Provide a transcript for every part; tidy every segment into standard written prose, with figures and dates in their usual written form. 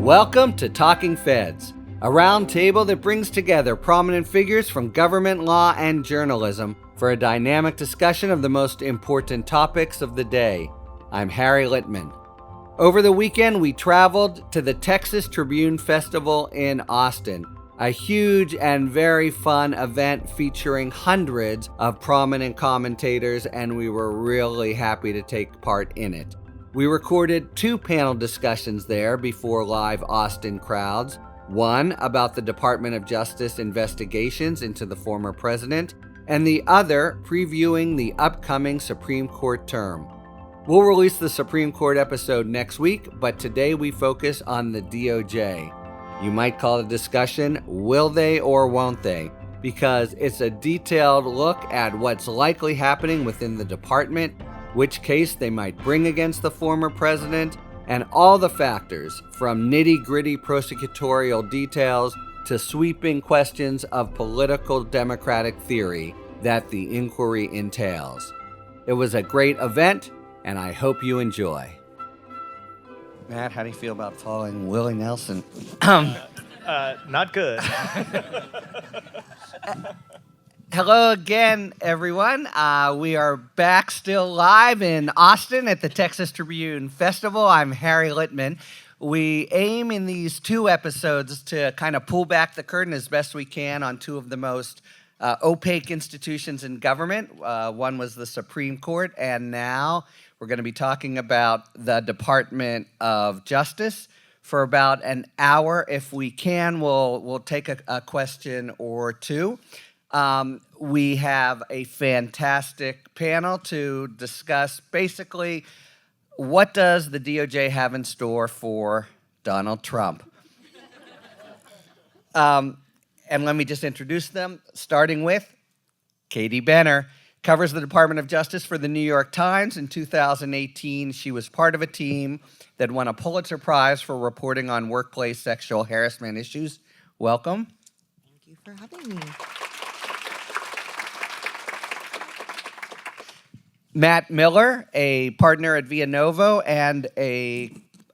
Welcome to Talking Feds, a roundtable that brings together prominent figures from government, law, and journalism for a dynamic discussion of the most important topics of the day. I'm Harry Littman. Over the weekend, we traveled to the Texas Tribune Festival in Austin, a huge and very fun event featuring hundreds of prominent commentators, and we were really happy to take part in it. We recorded 2 panel discussions there before live Austin crowds, one about the Department of Justice investigations into the former president, and the other previewing the upcoming Supreme Court term. We'll release the Supreme Court episode next week, but today we focus on the DOJ. You might call the discussion, will they or won't they? Because it's a detailed look at what's likely happening within the department, which case they might bring against the former president, and all the factors from nitty-gritty prosecutorial details to sweeping questions of political democratic theory that the inquiry entails. It was a great event, and I hope you enjoy. Matt, how do you feel about following Willie Nelson? Not good. Hello again, everyone. We are back still live in Austin at the Texas Tribune Festival. I'm Harry Littman. We aim in these 2 episodes to kind of pull back the curtain as best we can on 2 of the most opaque institutions in government. One was the Supreme Court, and now we're going to be talking about the Department of Justice. For about an hour, if we can, we'll take a question or 2. We have a fantastic panel to discuss basically what does the DOJ have in store for Donald Trump. And let me just introduce them, starting with Katie Benner. Covers the Department of Justice for the New York Times. In 2018, she was part of a team that won a Pulitzer Prize for reporting on workplace sexual harassment issues. Welcome. Thank you for having me. Matt Miller, a partner at Via Novo and a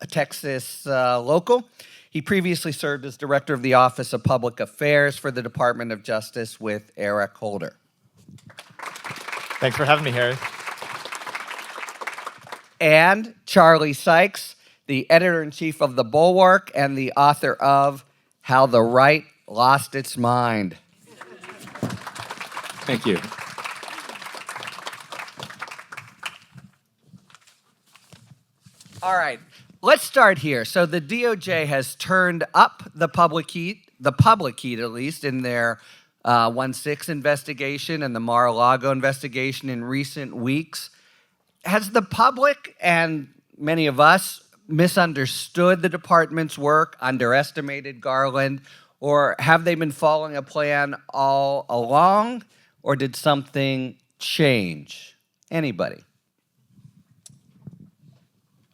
Texas local. He previously served as director of the Office of Public Affairs for the Department of Justice with Eric Holder. Thanks for having me, Harry. And Charlie Sykes, the editor-in-chief of The Bulwark and the author of How the Right Lost Its Mind. Thank you. All right, let's start here. So the DOJ has turned up the public heat at least, in their 1-6 investigation and the Mar-a-Lago investigation in recent weeks. Has the public and many of us misunderstood the department's work, underestimated Garland, or have they been following a plan all along, or did something change? Anybody?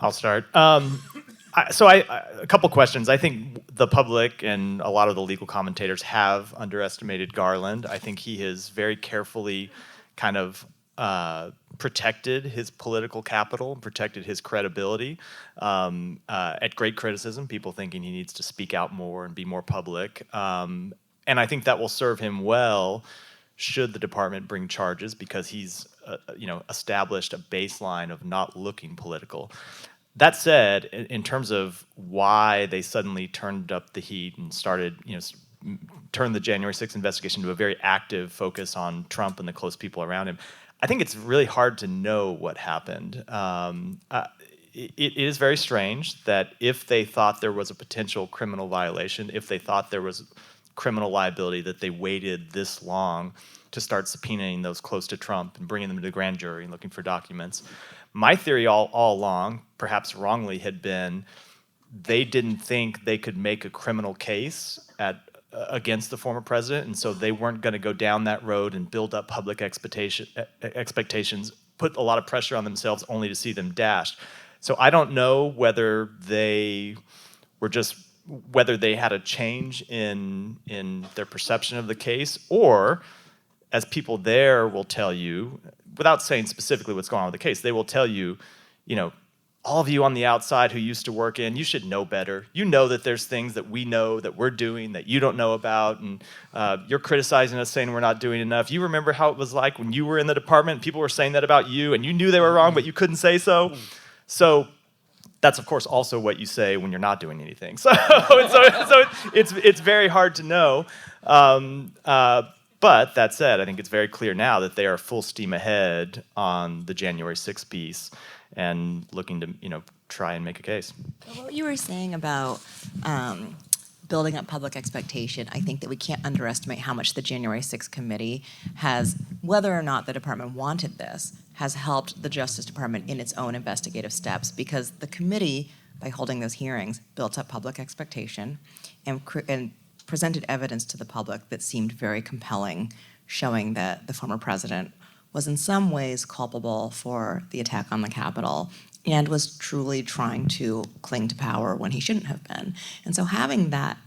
I'll start. A couple questions. I think the public and a lot of the legal commentators have underestimated Garland. I think he has very carefully kind of protected his political capital, protected his credibility at great criticism, people thinking he needs to speak out more and be more public. And I think that will serve him well should the department bring charges, because he's established a baseline of not looking political. That said, in terms of why they suddenly turned up the heat and started, turned the January 6th investigation to a very active focus on Trump and the close people around him, I think it's really hard to know what happened. It is very strange that if they thought there was a potential criminal violation, if they thought there was criminal liability, that they waited this long to start subpoenaing those close to Trump and bringing them to the grand jury and looking for documents. My theory all along, perhaps wrongly, had been they didn't think they could make a criminal case against the former president, and so they weren't going to go down that road and build up public expectations, put a lot of pressure on themselves only to see them dashed. So I don't know whether they had a change in their perception of the case, or, as people there will tell you, without saying specifically what's going on with the case, they will tell you, all of you on the outside who used to work in, you should know better. You know that there's things that we know that we're doing that you don't know about, and you're criticizing us saying we're not doing enough. You remember how it was like when you were in the department, people were saying that about you, and you knew they were wrong, but you couldn't say so. So that's, of course, also what you say when you're not doing anything. So it's very hard to know. But that said, I think it's very clear now that they are full steam ahead on the January 6th piece and looking to, try and make a case. What you were saying about building up public expectation, I think that we can't underestimate how much the January 6th committee has, whether or not the department wanted this, has helped the Justice Department in its own investigative steps, because the committee, by holding those hearings, built up public expectation and presented evidence to the public that seemed very compelling, showing that the former president was in some ways culpable for the attack on the Capitol and was truly trying to cling to power when he shouldn't have been. And so having that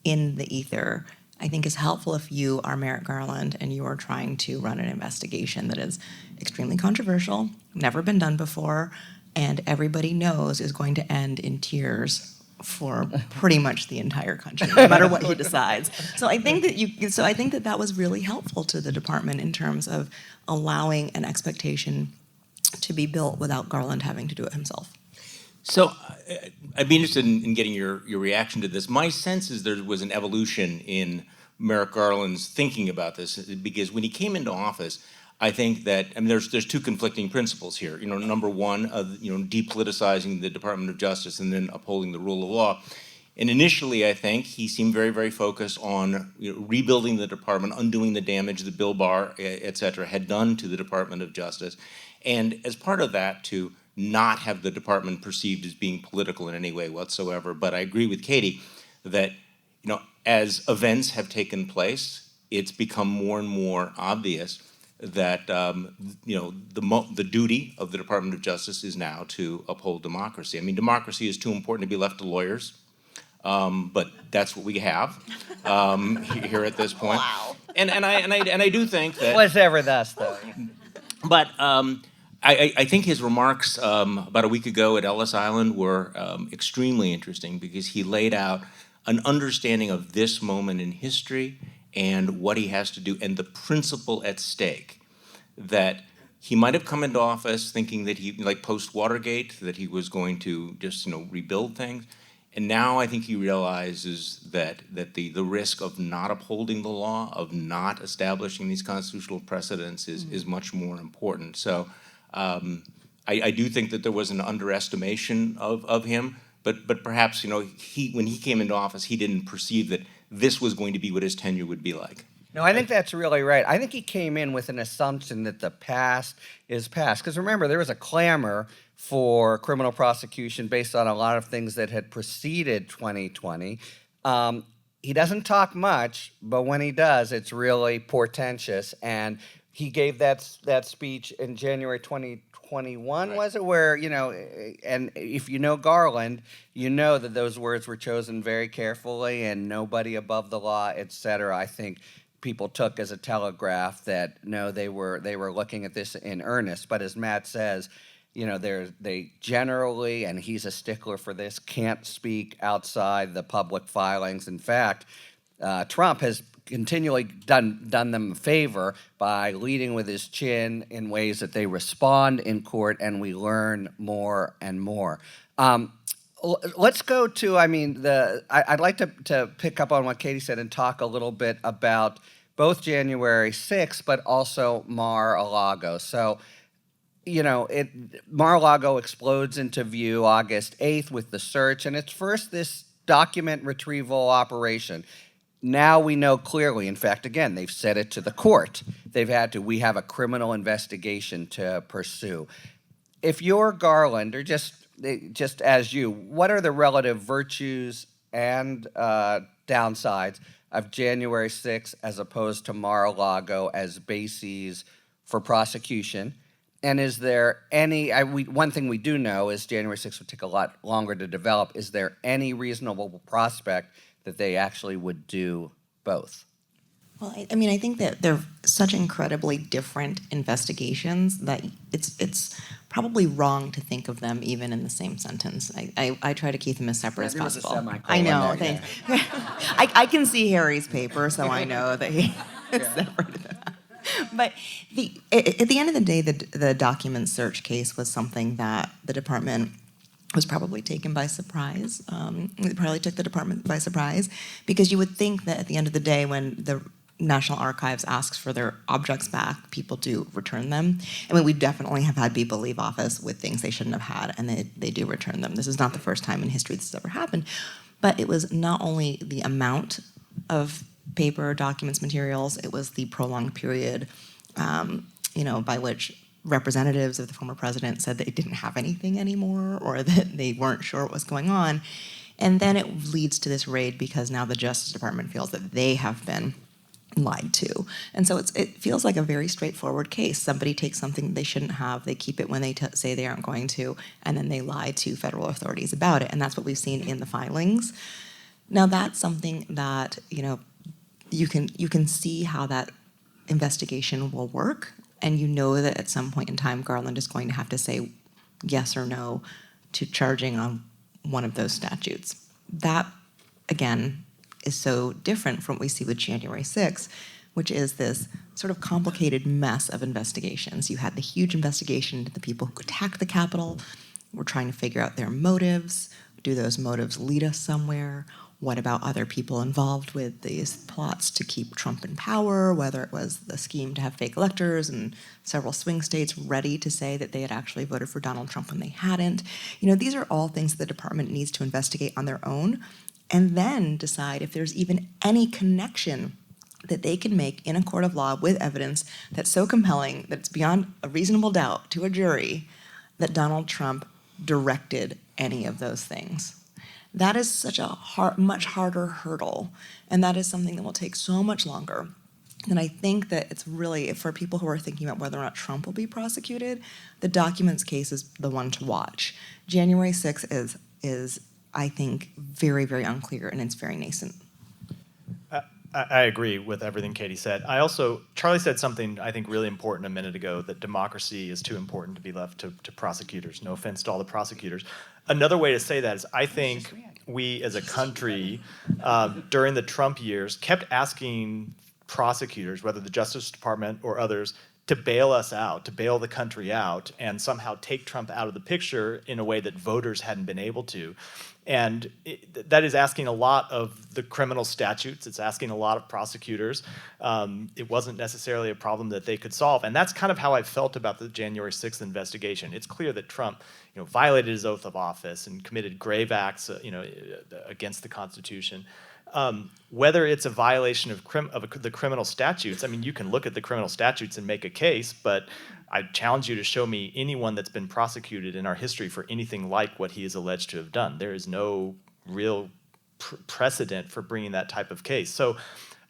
in the ether, I think, is helpful if you are Merrick Garland and you are trying to run an investigation that is extremely controversial, never been done before, and everybody knows is going to end in tears for pretty much the entire country, no matter what he decides. So I think that was really helpful to the department in terms of allowing an expectation to be built without Garland having to do it himself. So I'd be interested in getting your reaction to this. My sense is there was an evolution in Merrick Garland's thinking about this, because when he came into office, I think that, there's two conflicting principles here. Number one, depoliticizing the Department of Justice and then upholding the rule of law. And initially, I think he seemed very, very focused on rebuilding the department, undoing the damage that Bill Barr, et cetera, had done to the Department of Justice. And as part of that, to not have the department perceived as being political in any way whatsoever. But I agree with Katie that, as events have taken place, it's become more and more obvious that the duty of the Department of Justice is now to uphold democracy. Democracy is too important to be left to lawyers, but that's what we have here at this point. Wow. And I do think that Was ever thus, though. But I think his remarks about a week ago at Ellis Island were extremely interesting, because he laid out an understanding of this moment in history and what he has to do, and the principle at stake, that he might have come into office thinking that he, like post-Watergate, that he was going to just, rebuild things. And now I think he realizes that the risk of not upholding the law, of not establishing these constitutional precedents is much more important. So I do think that there was an underestimation of him, but perhaps, when he came into office, he didn't perceive that this was going to be what his tenure would be like. No, I think that's really right. I think he came in with an assumption that the past is past. Because remember, there was a clamor for criminal prosecution based on a lot of things that had preceded 2020. He doesn't talk much, but when he does, it's really portentous. And he gave that speech in January 2021, was it? Where, and if you know Garland, you know that those words were chosen very carefully, and nobody above the law, et cetera. I think people took as a telegraph that, no, they were looking at this in earnest. But as Matt says, they generally, and he's a stickler for this, can't speak outside the public filings. In fact, Trump has continually done them a favor by leading with his chin in ways that they respond in court, and we learn more and more. Let's go to, I'd like to pick up on what Katie said and talk a little bit about both January 6th, but also Mar-a-Lago. So, Mar-a-Lago explodes into view August 8th with the search, and it's first this document retrieval operation. Now we know clearly, in fact, again, they've said it to the court. We have a criminal investigation to pursue. If you're Garland, or just as you, what are the relative virtues and downsides of January 6th as opposed to Mar-a-Lago as bases for prosecution? And is there any, one thing we do know is January 6th would take a lot longer to develop. Is there any reasonable prospect that they actually would do both? Well, I think that they're such incredibly different investigations that it's probably wrong to think of them even in the same sentence. I try to keep them as separate as There was a possible. semicolon I know, there, thanks. I can see Harry's paper, so I know that he separated them. But at the end of the day, the document search case was something that the department was probably taken by surprise. It probably took the department by surprise, because you would think that at the end of the day, when the National Archives asks for their objects back, people do return them. I mean, we definitely have had people leave office with things they shouldn't have had, and they do return them. This is not the first time in history this has ever happened. But it was not only the amount of paper, documents, materials, it was the prolonged period, by which representatives of the former president said they didn't have anything anymore, or that they weren't sure what was going on. And then it leads to this raid because now the Justice Department feels that they have been lied to. And so it feels like a very straightforward case. Somebody takes something they shouldn't have, they keep it when they say they aren't going to, and then they lie to federal authorities about it. And that's what we've seen in the filings. Now that's something that, you can see how that investigation will work, and you know that at some point in time Garland is going to have to say yes or no to charging on one of those statutes. That, again, is so different from what we see with January 6th, which is this sort of complicated mess of investigations. You had the huge investigation into the people who attacked the Capitol. We're trying to figure out their motives. Do those motives lead us somewhere? What about other people involved with these plots to keep Trump in power, whether it was the scheme to have fake electors and several swing states ready to say that they had actually voted for Donald Trump when they hadn't. These are all things the department needs to investigate on their own, and then decide if there's even any connection that they can make in a court of law with evidence that's so compelling that it's beyond a reasonable doubt to a jury that Donald Trump directed any of those things. That is such a much harder hurdle, and that is something that will take so much longer. And I think that it's really, for people who are thinking about whether or not Trump will be prosecuted, the documents case is the one to watch. January 6th is I think, very, very unclear, and it's very nascent. I agree with everything Katie said. Charlie said something I think really important a minute ago, that democracy is too important to be left to prosecutors. No offense to all the prosecutors. Another way to say that is I think we as a country, during the Trump years, kept asking prosecutors, whether the Justice Department or others, to bail us out, to bail the country out, and somehow take Trump out of the picture in a way that voters hadn't been able to. And that is asking a lot of the criminal statutes. It's asking a lot of prosecutors. It wasn't necessarily a problem that they could solve. And that's kind of how I felt about the January 6th investigation. It's clear that Trump, violated his oath of office and committed grave acts, against the Constitution. Whether it's a violation of the criminal statutes, you can look at the criminal statutes and make a case, but I challenge you to show me anyone that's been prosecuted in our history for anything like what he is alleged to have done. There is no real precedent for bringing that type of case. So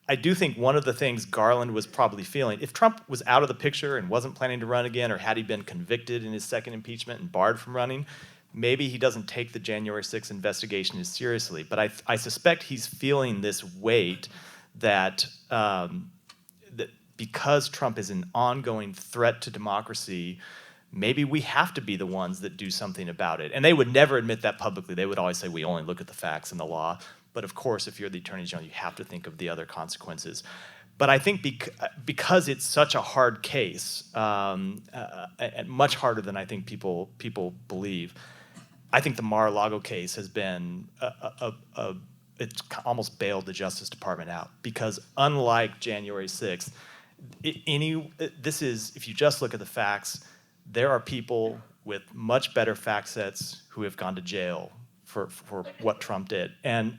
I do think one of the things Garland was probably feeling, if Trump was out of the picture and wasn't planning to run again, or had he been convicted in his second impeachment and barred from running, maybe he doesn't take the January 6th investigation as seriously. But I suspect he's feeling this weight that because Trump is an ongoing threat to democracy, maybe we have to be the ones that do something about it. And they would never admit that publicly. They would always say, we only look at the facts and the law. But of course, if you're the Attorney General, you have to think of the other consequences. But I think because it's such a hard case, and much harder than I think people believe, I think the Mar-a-Lago case has been it's almost bailed the Justice Department out, because unlike January 6th, if you just look at the facts, there are people with much better fact sets who have gone to jail for what Trump did, and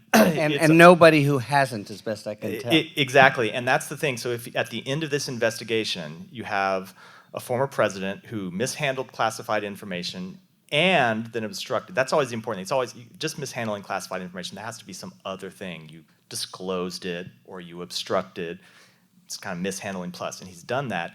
nobody who hasn't, as best I can tell. Exactly, and that's the thing. So if at the end of this investigation you have a former president who mishandled classified information and then obstructed, that's always the important thing. It's always just mishandling classified information. There has to be some other thing. You disclosed it or you obstructed. It's kind of mishandling plus, and he's done that,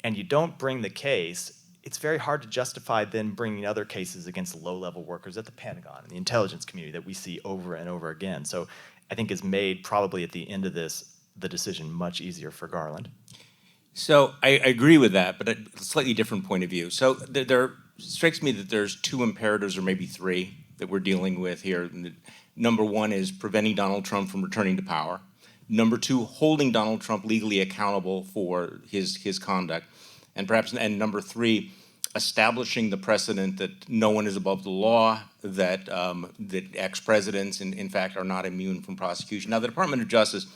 and you don't bring the case, it's very hard to justify then bringing other cases against low-level workers at the Pentagon and the intelligence community that we see over and over again. So I think it's made probably at the end of this, the decision much easier for Garland. So I agree with that, but a slightly different point of view. So there strikes me that there's two imperatives, or maybe three, that we're dealing with here. Number one is preventing Donald Trump from returning to power. Number two, holding Donald Trump legally accountable for his conduct. And number three, establishing the precedent that no one is above the law, that that ex-presidents, in fact, are not immune from prosecution. Now, the Department of Justice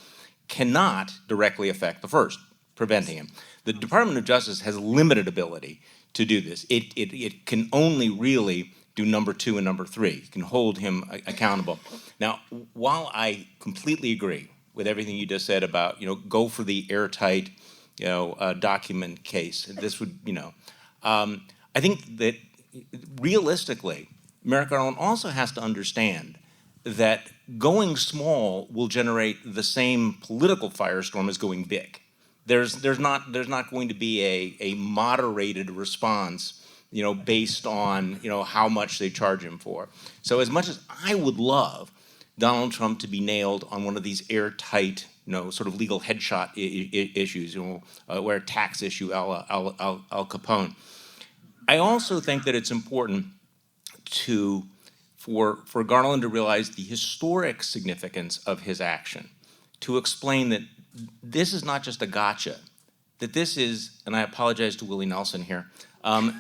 cannot directly affect the first, preventing him. The Department of Justice has limited ability to do this. It can only really do number two and number three. It can hold him accountable. Now, while I completely agree with everything you just said about, go for the airtight, document case, this would, I think that realistically, Merrick Garland also has to understand that going small will generate the same political firestorm as going big. There's not going to be a moderated response, based on how much they charge him for. So as much as I would love Donald Trump to be nailed on one of these airtight, sort of legal headshot issues, where a tax issue Al Capone, I also think that it's important for Garland to realize the historic significance of his action, to explain that this is not just a gotcha, that this is, and I apologize to Willie Nelson here,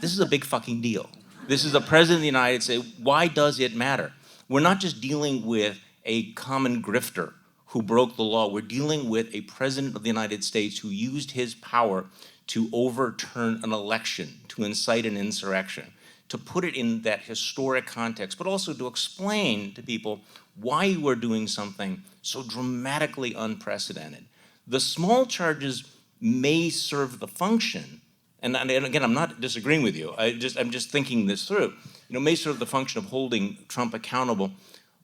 this is a big fucking deal. This is the President of the United States. Why does it matter? We're not just dealing with a common grifter who broke the law. We're dealing with a President of the United States who used his power to overturn an election, to incite an insurrection, to put it in that historic context, but also to explain to people why you are doing something so dramatically unprecedented. The small charges may serve the function, and again, I'm not disagreeing with you, I'm just thinking this through, may serve the function of holding Trump accountable,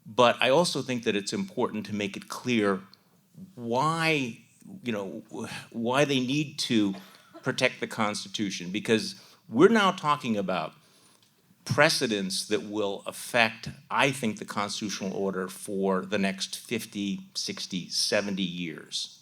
but I also think that it's important to make it clear why they need to protect the Constitution, because we're now talking about precedents that will affect, I think, the constitutional order for the next 50, 60, 70 years.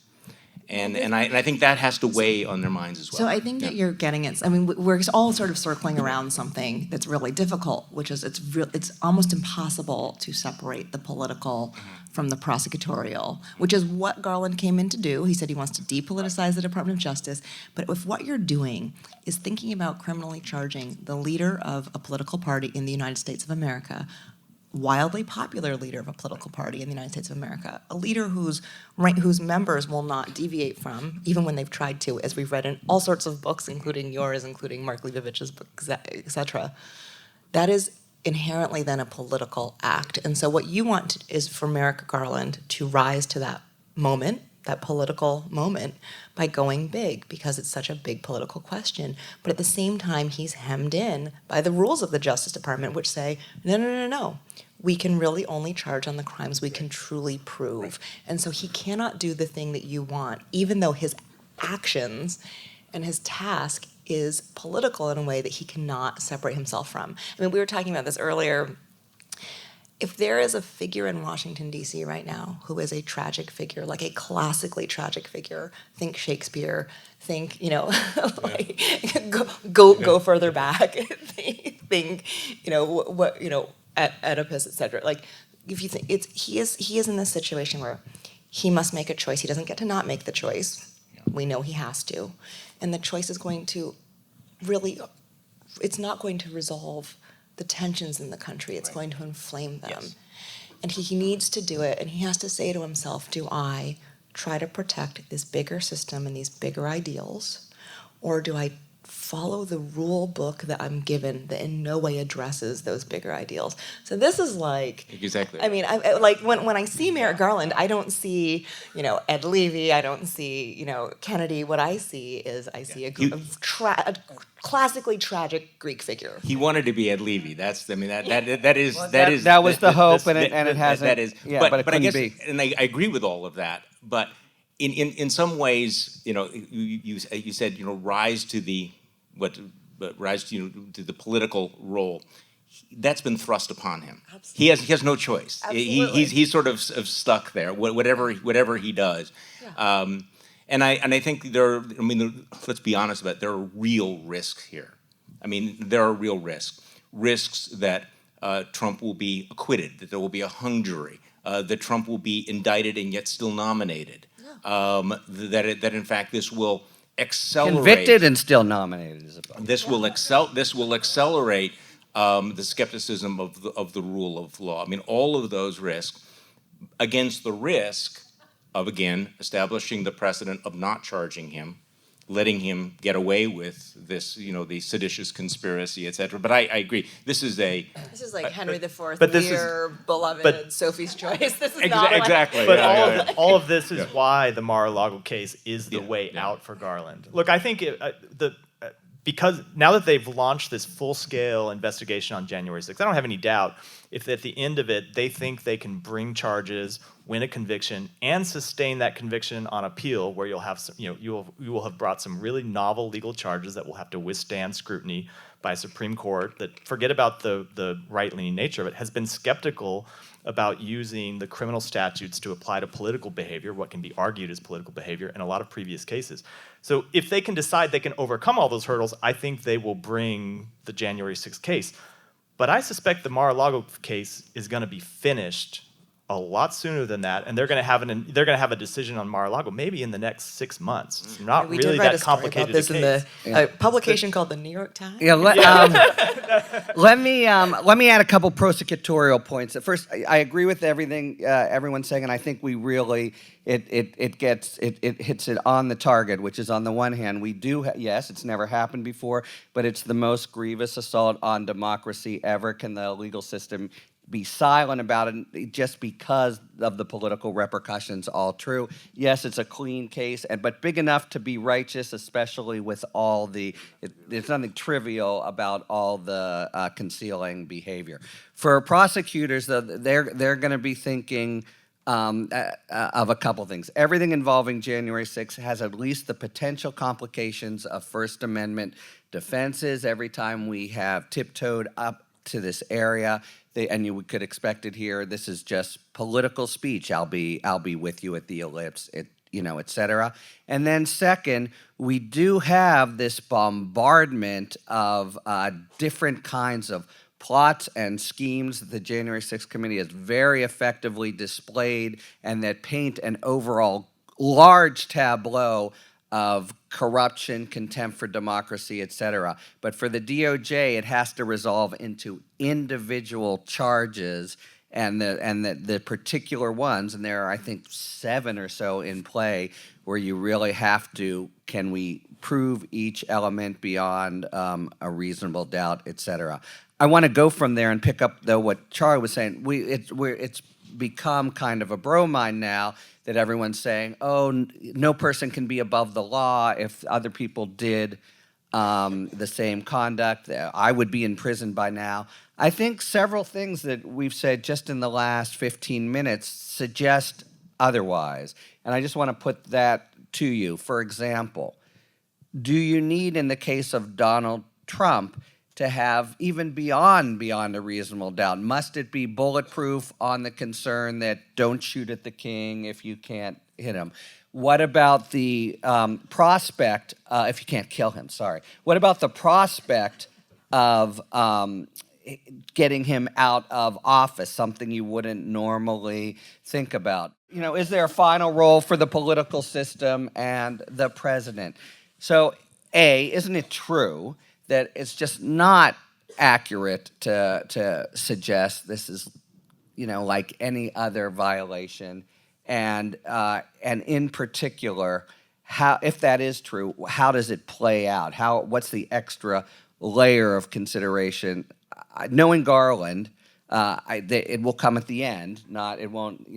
And I think that has to weigh on their minds as well. So I think that you're getting it. I mean, we're all sort of circling around something that's really difficult, which is it's almost impossible to separate the political from the prosecutorial, which is what Garland came in to do. He said he wants to depoliticize the Department of Justice. But if what you're doing is thinking about criminally charging the leader of a political party in the United States of America, wildly popular leader of a political party in the United States of America, a leader whose members will not deviate from, even when they've tried to, as we've read in all sorts of books, including yours, including Mark Leibovich's book, etc. That is inherently then a political act. And so what you want is for Merrick Garland to rise to that moment, that political moment, by going big, because it's such a big political question. But at the same time, he's hemmed in by the rules of the Justice Department, which say, no. We can really only charge on the crimes we can truly prove. And so he cannot do the thing that you want, even though his actions and his task is political in a way that he cannot separate himself from. I mean, we were talking about this earlier. If there is a figure in Washington, D.C. right now who is a tragic figure, like a classically tragic figure, think Shakespeare, think, go further back, think, Oedipus, etc. Like, if you think he is in this situation where he must make a choice. He doesn't get to not make the choice. We know he has to, and the choice is going to really, it's not going to resolve the tensions in the country. It's going to inflame them. Yes. And he needs to do it, and he has to say to himself, do I try to protect this bigger system and these bigger ideals, or do I follow the rule book that I'm given that in no way addresses those bigger ideals? So this is like... Exactly. I mean, like when I see Merrick Garland, I don't see, Ed Levy, I don't see, Kennedy. What I see is a classically tragic Greek figure. He wanted to be Ed Levy. That was the hope, and it hasn't. That is. Yeah, but it I guess, be. And I agree with all of that. But in some ways, you said, rise to the to the political role. That's been thrust upon him. Absolutely. He has no choice. He's sort of stuck there. Whatever he does. Yeah. And I think let's be honest about it, there are real risks here. I mean, there are real risks that Trump will be acquitted, that there will be a hung jury, that Trump will be indicted and yet still nominated, that in fact this will accelerate. Convicted and still nominated is a bonus. This will accelerate the skepticism of the rule of law. I mean, all of those risks against the risk of, again, establishing the precedent of not charging him, letting him get away with this, the seditious conspiracy, et cetera. But I agree. This is like Henry IV, but this Lear, beloved, but- Sophie's Choice. This is not exactly. But Yeah, all of this is why the Mar-a-Lago case is the way out for Garland. Look, I think because now that they've launched this full-scale investigation on January 6th, I don't have any doubt if at the end of it they think they can bring charges, win a conviction, and sustain that conviction on appeal, where you'll have some, you will have brought some really novel legal charges that will have to withstand scrutiny by a Supreme Court that, forget about the right-leaning nature of it, has been skeptical about using the criminal statutes to apply to political behavior, what can be argued as political behavior in a lot of previous cases. So if they can decide they can overcome all those hurdles, I think they will bring the January 6th case. But I suspect the Mar-a-Lago case is going to be finished a lot sooner than that, and they're going to have a decision on Mar-a-Lago maybe in the next 6 months. It's not We really did write that a story complicated about this a in case. the publication called the New York Times. Yeah, let me add a couple prosecutorial points. At first, I agree with everything everyone's saying, and I think we really it hits it on the target, which is, on the one hand, we do yes, it's never happened before, but it's the most grievous assault on democracy ever. Can the legal system be silent about it just because of the political repercussions? All true. Yes, it's a clean case, but big enough to be righteous, especially with all there's nothing trivial about all the concealing behavior. For prosecutors, though, they're going to be thinking of a couple things. Everything involving January 6th has at least the potential complications of First Amendment defenses. Every time we have tiptoed up to this area, and you could expect it here, this is just political speech. I'll be with you at the ellipse, et cetera. And then second, we do have this bombardment of different kinds of plots and schemes that the January 6th committee has very effectively displayed, and that paint an overall large tableau of corruption, contempt for democracy, et cetera. But for the DOJ, it has to resolve into individual charges, and the particular ones, and there are, I think, 7 or so in play, where you really have to, can we prove each element beyond a reasonable doubt, et cetera. I want to go from there and pick up, though, what Charlie was saying. It's become kind of a bromine now that everyone's saying, oh, no person can be above the law. If other people did the same conduct, I would be in prison by now. I think several things that we've said just in the last 15 minutes suggest otherwise. And I just want to put that to you. For example, do you need, in the case of Donald Trump, to have even beyond a reasonable doubt? Must it be bulletproof on the concern that don't shoot at the king if you can't hit him? What about the prospect, if you can't kill him, sorry. What about the prospect of getting him out of office, something you wouldn't normally think about? Is there a final role for the political system and the president? So, isn't it true that it's just not accurate to suggest this is, like any other violation, and in particular, how, if that is true, how does it play out? What's the extra layer of consideration? Knowing Garland, it will come at the end. It won't.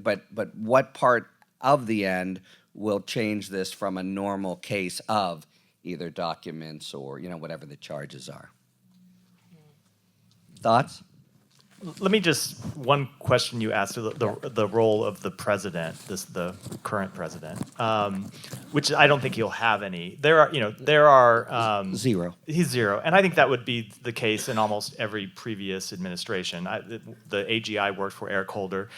But what part of the end will change this from a normal case of either documents or whatever the charges are? Thoughts? Let me just, one question you asked, the role of the president, the current president, which I don't think he'll have any. There are Zero. He's zero, and I think that would be the case in almost every previous administration. The AG I worked for, Eric Holder,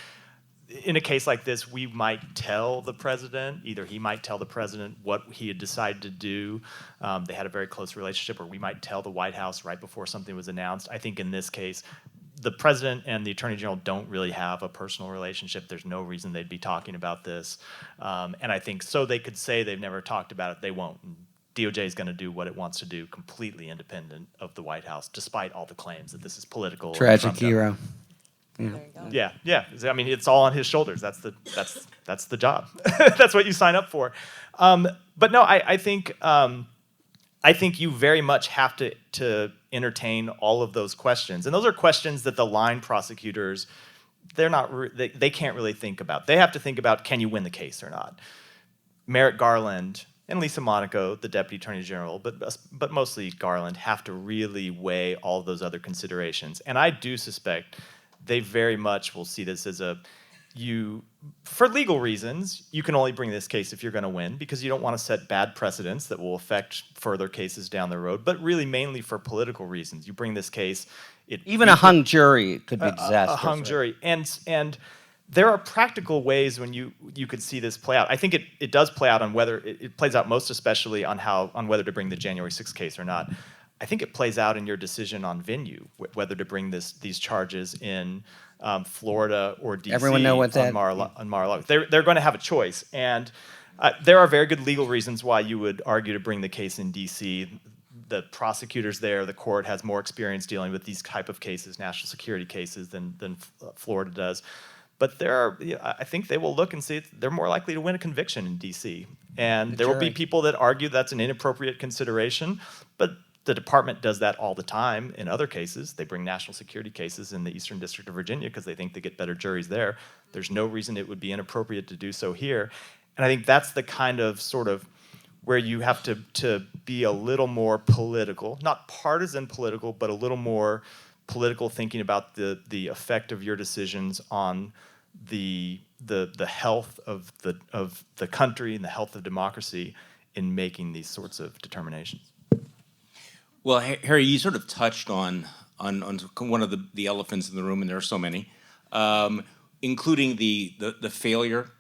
in a case like this, we might tell the president, either he might tell the president what he had decided to do. They had a very close relationship, or we might tell the White House right before something was announced. I think in this case, the president and the attorney general don't really have a personal relationship. There's no reason they'd be talking about this. And I think so they could say they've never talked about it, they won't. And DOJ is going to do what it wants to do, completely independent of the White House, despite all the claims that this is political. Tragic hero. There you go. Yeah. I mean, it's all on his shoulders. That's the job. That's what you sign up for. But no, I think you very much have to entertain all of those questions, and those are questions that the line prosecutors, they can't really think about. They have to think about, can you win the case or not? Merrick Garland and Lisa Monaco, the Deputy Attorney General, but mostly Garland, have to really weigh all of those other considerations. And I do suspect they very much will see this as for legal reasons, you can only bring this case if you're going to win, because you don't want to set bad precedents that will affect further cases down the road, but really mainly for political reasons. You bring this case. Even a hung jury could be disastrous. A hung jury. And there are practical ways when you could see this play out. I think it does play out on whether, it plays out most especially on whether to bring the January 6th case or not. I think it plays out in your decision on venue, whether to bring these charges in Florida or D.C. Everyone know what that on Mar-a-Lago. They're going to have a choice, and there are very good legal reasons why you would argue to bring the case in D.C. The prosecutors there, the court has more experience dealing with these type of cases, national security cases, than Florida does. But I think they will look and see they're more likely to win a conviction in D.C. And there will be people that argue that's an inappropriate consideration, but the department does that all the time in other cases. They bring national security cases in the Eastern District of Virginia because they think they get better juries there. There's no reason it would be inappropriate to do so here. And I think that's the kind of sort of where you have to be a little more political, not partisan political, but a little more political thinking about the effect of your decisions on the health of the country and the health of democracy in making these sorts of determinations. Well, Harry, you sort of touched on one of the elephants in the room, and there are so many, including the failure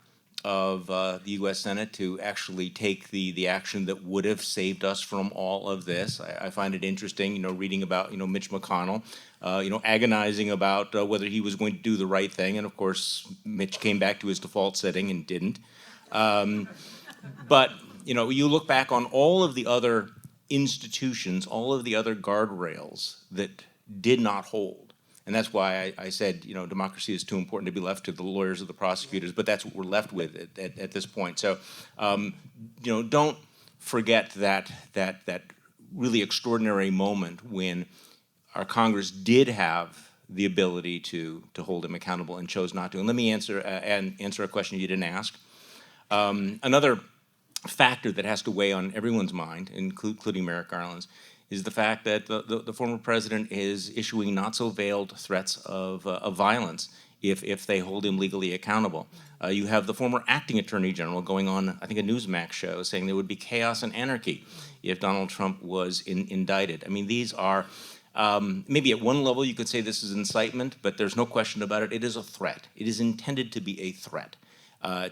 of the U.S. Senate to actually take the action that would have saved us from all of this. I find it interesting, reading about Mitch McConnell, agonizing about whether he was going to do the right thing, and of course Mitch came back to his default setting and didn't. But you look back on all of the other institutions, all of the other guardrails that did not hold. And that's why I said, democracy is too important to be left to the lawyers or the prosecutors, but that's what we're left with at this point. So, don't forget that really extraordinary moment when our Congress did have the ability to hold him accountable and chose not to. And let me answer a question you didn't ask. Another factor that has to weigh on everyone's mind, including Merrick Garland's, is the fact that the former president is issuing not so veiled threats of violence if they hold him legally accountable. You have the former acting attorney general going on, I think, a Newsmax show saying there would be chaos and anarchy if Donald Trump was indicted. I mean, these are, maybe at one level you could say this is incitement, but there's no question about it. It is a threat. It is intended to be a threat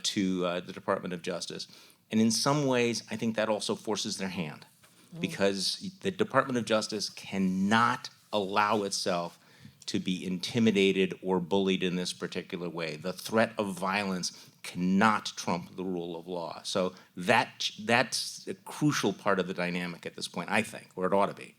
to the Department of Justice. And in some ways, I think that also forces their hand, because the Department of Justice cannot allow itself to be intimidated or bullied in this particular way. The threat of violence cannot trump the rule of law. So that's a crucial part of the dynamic at this point, I think, or it ought to be.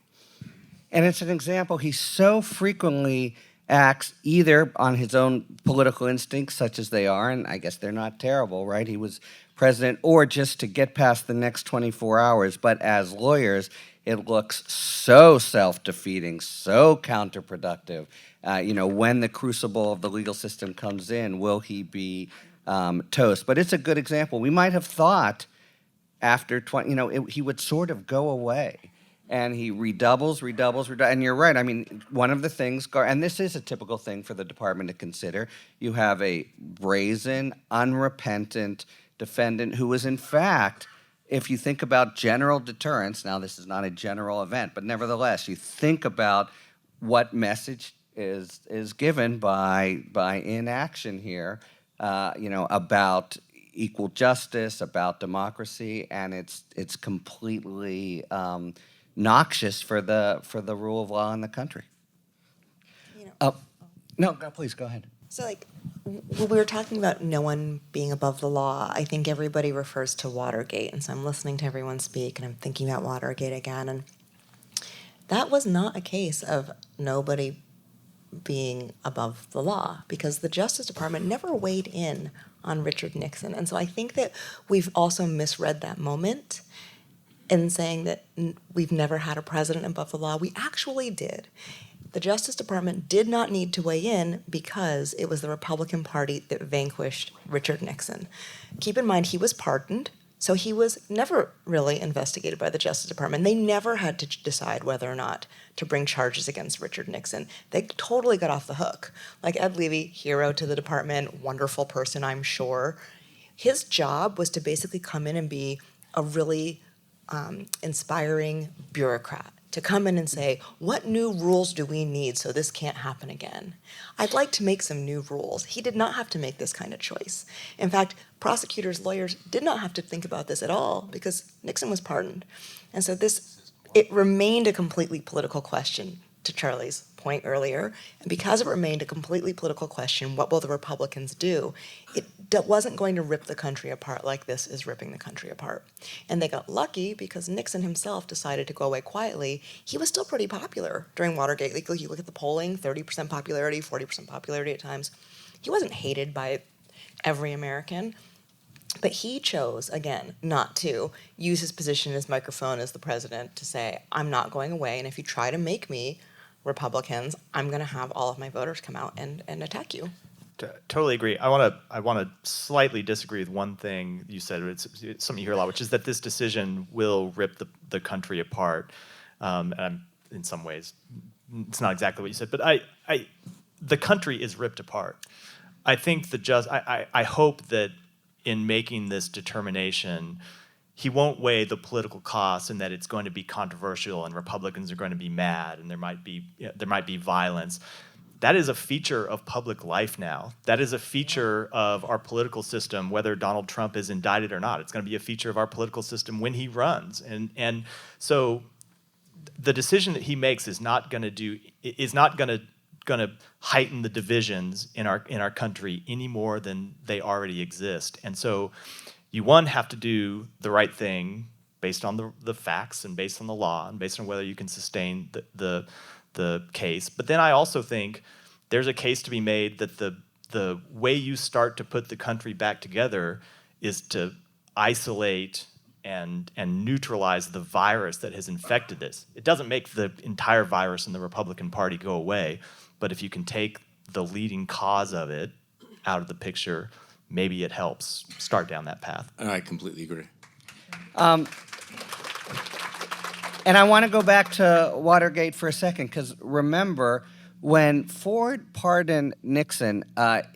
And it's an example, he so frequently acts either on his own political instincts, such as they are, and I guess they're not terrible, right? He was president, or just to get past the next 24 hours. But as lawyers, it looks so self-defeating, so counterproductive. When the crucible of the legal system comes in, will he be toast? But it's a good example. We might have thought after 20, he would sort of go away. And he redoubles. And you're right. I mean, one of the things, and this is a typical thing for the department to consider, you have a brazen, unrepentant defendant who is, in fact, if you think about general deterrence, now this is not a general event, but nevertheless, you think about what message is given by inaction here. about equal justice, about democracy, and it's completely noxious for the rule of law in the country. No, please go ahead. So, when we were talking about no one being above the law, I think everybody refers to Watergate. And so I'm listening to everyone speak, and I'm thinking about Watergate again. And that was not a case of nobody being above the law, because the Justice Department never weighed in on Richard Nixon. And so I think that we've also misread that moment in saying that we've never had a president above the law. We actually did. The Justice Department did not need to weigh in because it was the Republican Party that vanquished Richard Nixon. Keep in mind, he was pardoned, so he was never really investigated by the Justice Department. They never had to decide whether or not to bring charges against Richard Nixon. They totally got off the hook. Like Ed Levy, hero to the department, wonderful person, I'm sure. His job was to basically come in and be a really inspiring bureaucrat, to come in and say, what new rules do we need so this can't happen again? I'd like to make some new rules. He did not have to make this kind of choice. In fact, prosecutors, lawyers did not have to think about this at all because Nixon was pardoned. And so it remained a completely political question, to Charlie's point earlier. And because it remained a completely political question, what will the Republicans do? It wasn't going to rip the country apart like this is ripping the country apart. And they got lucky because Nixon himself decided to go away quietly. He was still pretty popular during Watergate. Like, you look at the polling, 30% popularity, 40% popularity at times. He wasn't hated by every American. But he chose, again, not to use his position as microphone as the president to say, I'm not going away, and if you try to make me Republicans, I'm going to have all of my voters come out and attack you. Totally agree. I want to slightly disagree with one thing you said. It's something you hear a lot, which is that this decision will rip the country apart. And in some ways, it's not exactly what you said, but the country is ripped apart. I think I hope that in making this determination, he won't weigh the political costs and that it's going to be controversial and Republicans are going to be mad and there might be violence. That is a feature of public life now. That is a feature of our political system, whether Donald Trump is indicted or not. It's going to be a feature of our political system when he runs. And so the decision that he makes is not going to heighten the divisions in our country any more than they already exist. And so you, have to do the right thing based on the facts and based on the law and based on whether you can sustain the case. But then I also think there's a case to be made that the way you start to put the country back together is to isolate and neutralize the virus that has infected this. It doesn't make the entire virus in the Republican Party go away, but if you can take the leading cause of it out of the picture, maybe it helps start down that path. I completely agree. And I want to go back to Watergate for a second, because remember, when Ford pardoned Nixon, there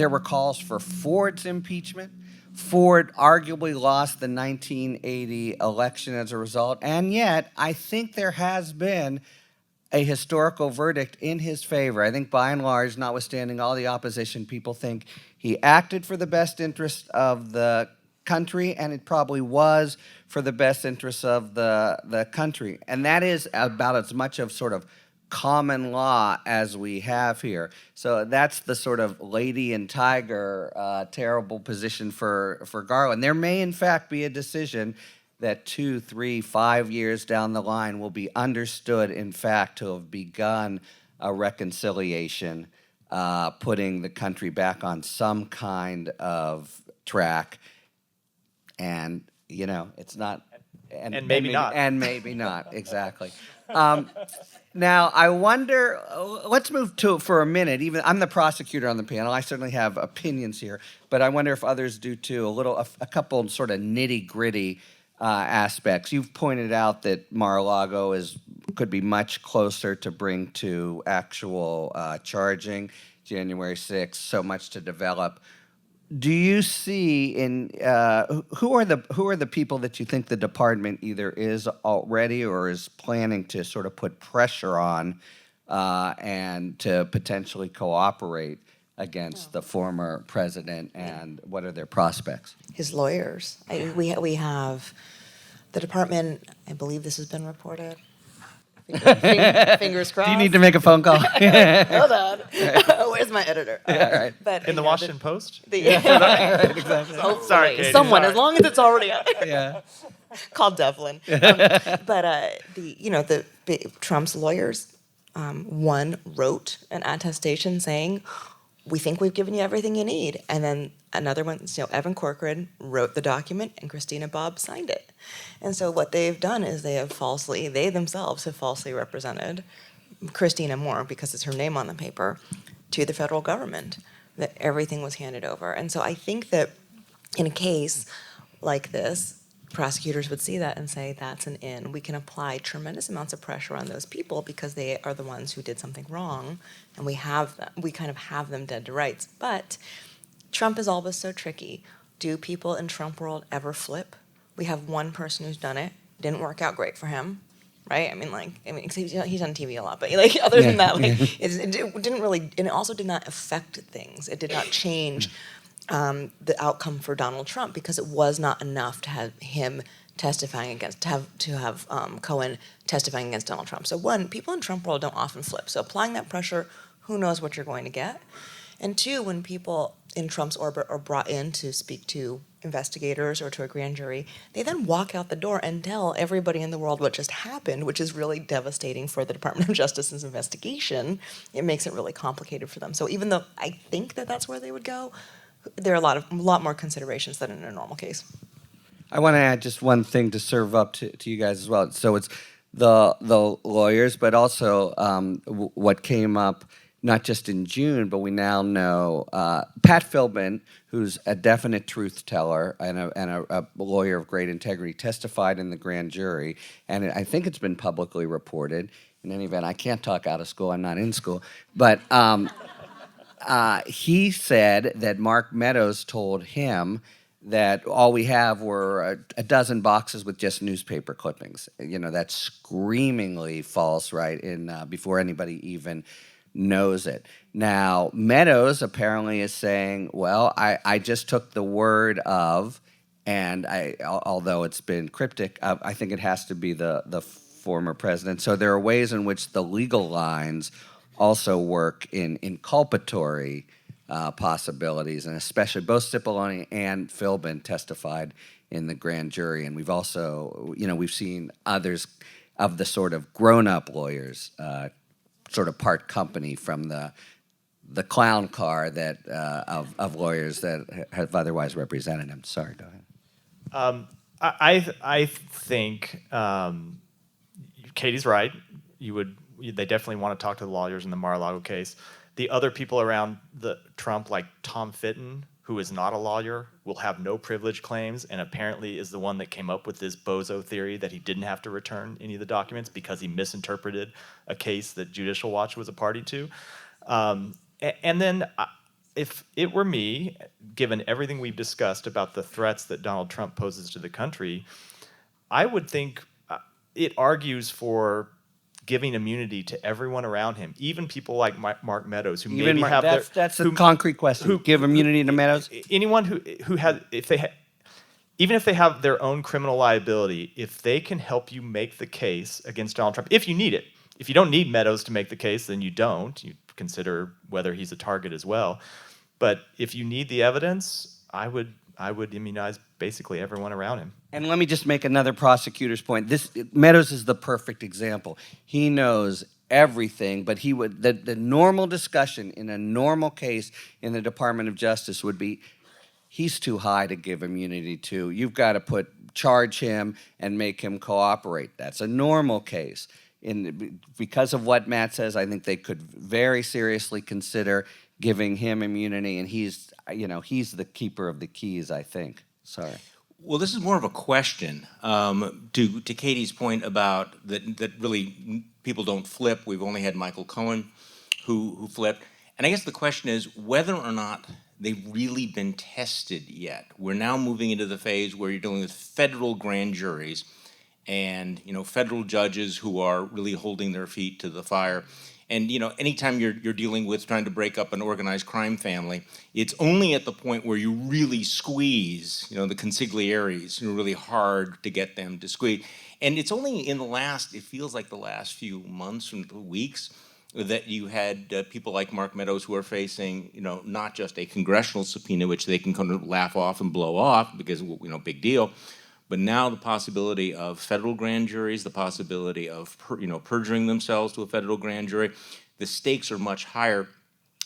were calls for Ford's impeachment. Ford arguably lost the 1980 election as a result, and yet I think there has been a historical verdict in his favor. I think by and large, notwithstanding all the opposition, people think he acted for the best interest of the country, and it probably was for the best interests of the country. And that is about as much of sort of common law as we have here. So that's the sort of lady and tiger terrible position for Garland. There may in fact be a decision that 2, 3, 5 years down the line will be understood, in fact, to have begun a reconciliation, putting the country back on some kind of track. And, it's not... And maybe not. And maybe not, exactly. Now, I wonder, let's move to, for a minute, I'm the prosecutor on the panel. I certainly have opinions here, but I wonder if others do too, a couple sort of nitty-gritty aspects. You've pointed out that Mar-a-Lago could be much closer to bring to actual charging. January 6th, so much to develop. Do you see who are the people that you think the department either is already or is planning to sort of put pressure on and to potentially cooperate against the former president, and what are their prospects? His lawyers. We have the department, I believe this has been reported. Fingers crossed. Do you need to make a phone call? Hold on. Where's my editor? Right. But, In the Washington Post? Hopefully. Sorry, Katie, Someone, sorry. as long as it's already out. Yeah. Call Devlin. Trump's lawyers, one wrote an attestation saying, "We think we've given you everything you need," and then another one, Evan Corcoran wrote the document, and Christina Bobb signed it. And so what they've done is they themselves have falsely represented Christina Moore, because it's her name on the paper, to the federal government, that everything was handed over. And so I think that in a case like this, prosecutors would see that and say, that's an in. We can apply tremendous amounts of pressure on those people because they are the ones who did something wrong, and we kind of have them dead to rights. But Trump is always so tricky. Do people in Trump world ever flip? We have one person who's done it. Didn't work out great for him, right? He's on TV a lot, but other than that, it didn't really, and it also did not affect things. It did not change the outcome for Donald Trump, because it was not enough to have him testifying against, to have Cohen testifying against Donald Trump. So one, people in Trump world don't often flip. So applying that pressure, who knows what you're going to get? And two, when people in Trump's orbit are brought in to speak to investigators or to a grand jury, they then walk out the door and tell everybody in the world what just happened, which is really devastating for the Department of Justice's investigation. It makes it really complicated for them. So even though I think that that's where they would go, there are a lot more considerations than in a normal case. I want to add just one thing to serve up to you guys as well. So it's the lawyers, but also what came up not just in June, but we now know Pat Philbin, who's a definite truth teller and a lawyer of great integrity, testified in the grand jury, and I think it's been publicly reported. In any event, I can't talk out of school. I'm not in school, but he said that Mark Meadows told him that all we have were a dozen boxes with just newspaper clippings. That's screamingly false, right? Before anybody even knows it. Now, Meadows apparently is saying, well, I just took the word of, and although it's been cryptic, I think it has to be the former president. So there are ways in which the legal lines also work in inculpatory possibilities, and especially both Cipollone and Philbin testified in the grand jury, and we've also, we've seen others of the sort of grown-up lawyers sort of part company from the clown car that of lawyers that have otherwise represented him. Sorry, go ahead. I think Katie's right. They definitely want to talk to the lawyers in the Mar-a-Lago case. The other people around Trump, like Tom Fitton, who is not a lawyer, will have no privilege claims, and apparently is the one that came up with this bozo theory that he didn't have to return any of the documents because he misinterpreted a case that Judicial Watch was a party to. And then if it were me, given everything we've discussed about the threats that Donald Trump poses to the country, I would think it argues for giving immunity to everyone around him, even people like Mark Meadows, who maybe have that's a concrete question. Who give immunity to Meadows? Anyone who has, even if they have their own criminal liability, if they can help you make the case against Donald Trump, if you need it. If you don't need Meadows to make the case, then you don't. You consider whether he's a target as well. But if you need the evidence, I would immunize basically everyone around him. And let me just make another prosecutor's point. Meadows is the perfect example. He knows everything, but the normal discussion in a normal case in the Department of Justice would be, he's too high to give immunity to. You've got to charge him and make him cooperate. That's a normal case. Because of what Matt says, I think they could very seriously consider giving him immunity, and he's the keeper of the keys, I think. Sorry. Well, this is more of a question to Katie's point about that really people don't flip. We've only had Michael Cohen who flipped. And I guess the question is whether or not they've really been tested yet. We're now moving into the phase where you're dealing with federal grand juries, and federal judges who are really holding their feet to the fire. And anytime you're dealing with trying to break up an organized crime family, it's only at the point where you really squeeze, the consiglieres, really hard to get them to squeeze. And it's only in it feels like the last few months and weeks that you had people like Mark Meadows who are facing, not just a congressional subpoena, which they can kind of laugh off and blow off because, big deal, but now the possibility of federal grand juries, the possibility of perjuring themselves to a federal grand jury, the stakes are much higher.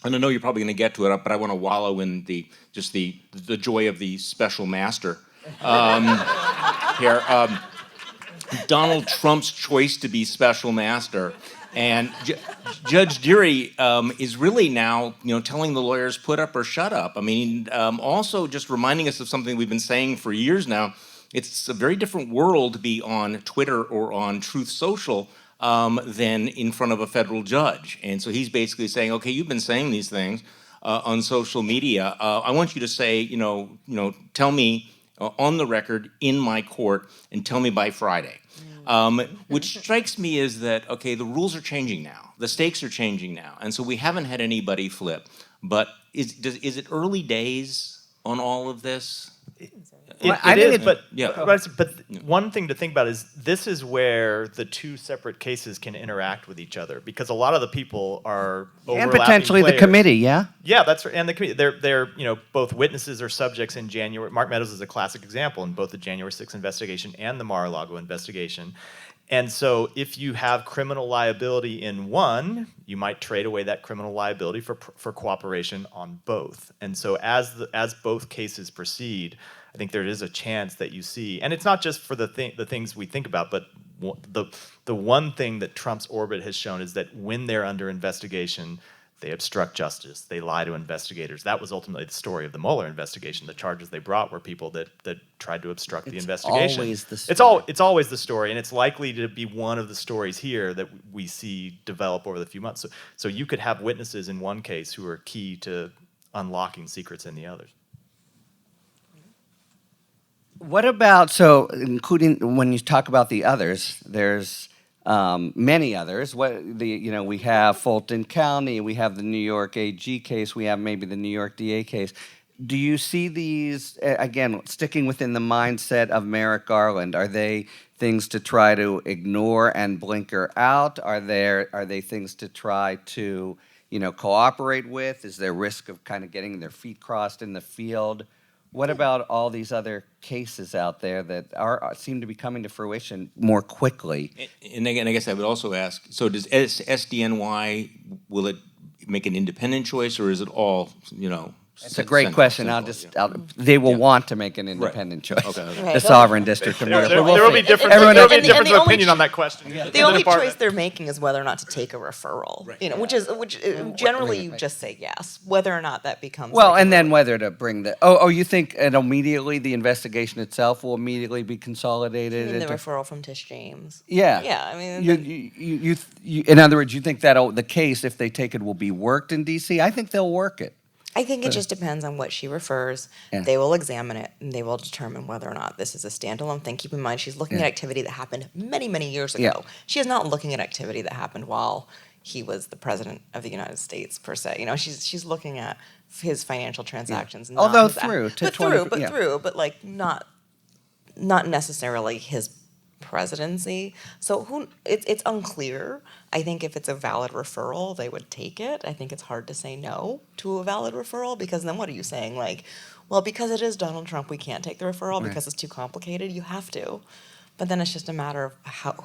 And I know you're probably going to get to it, but I want to wallow in the joy of the special master here. Donald Trump's choice to be special master. And Judge Deary is really now, telling the lawyers, put up or shut up. I mean, also just reminding us of something we've been saying for years now. It's a very different world to be on Twitter or on Truth Social than in front of a federal judge. And so he's basically saying, okay, you've been saying these things on social media. I want you to say, tell me on the record in my court and tell me by Friday. Which strikes me as that, okay, the rules are changing now. The stakes are changing now. And so we haven't had anybody flip. But is it early days on all of this? It is, but one thing to think about is this is where the two separate cases can interact with each other, because a lot of the people are overlapping and potentially players. The committee, yeah? Yeah, that's right. And the committee, they're both witnesses or subjects in January. Mark Meadows is a classic example in both the January 6th investigation and the Mar-a-Lago investigation. And so if you have criminal liability in one, you might trade away that criminal liability for cooperation on both. And so as both cases proceed, I think there is a chance that you see, and it's not just for the things we think about, but the one thing that Trump's orbit has shown is that when they're under investigation, they obstruct justice, they lie to investigators. That was ultimately the story of the Mueller investigation. The charges they brought were people that tried to obstruct the investigation. Always the story. It's always the story, and it's likely to be one of the stories here that we see develop over the few months. So you could have witnesses in one case who are key to unlocking secrets in the others. What about, including when you talk about the others, there's many others. We have Fulton County, we have the New York AG case, we have maybe the New York DA case. Do you see these, again, sticking within the mindset of Merrick Garland, are they things to try to ignore and blinker out? Are they things to try to, cooperate with? Is there risk of kind of getting their feet crossed in the field? What about all these other cases out there that seem to be coming to fruition more quickly? And again, I guess I would also ask, so does SDNY, will it make an independent choice, or is it all, It's a great question. They will want to make an independent choice. Okay. The sovereign district of New York. There will be difference of opinion on that question. The only choice they're making is whether or not to take a referral. Which generally you just say yes. Whether or not that becomes and then whether to bring the. You think immediately the investigation itself will immediately be consolidated? The referral from Tish James. Yeah. Yeah. I mean, you in other words, you think that the case, if they take it, will be worked in D.C.? I think they'll work it. I think it just depends on what she refers. Yeah. They will examine it, and they will determine whether or not this is a standalone thing. Keep in mind, she's looking at activity that happened many, many years ago. Yeah. She is not looking at activity that happened while he was the president of the United States, per se. She's looking at his financial transactions. Yeah. Although not necessarily his presidency. So it's unclear. I think if it's a valid referral, they would take it. I think it's hard to say no to a valid referral, because then what are you saying? Because it is Donald Trump, we can't take the referral because it's too complicated. You have to. But then it's just a matter of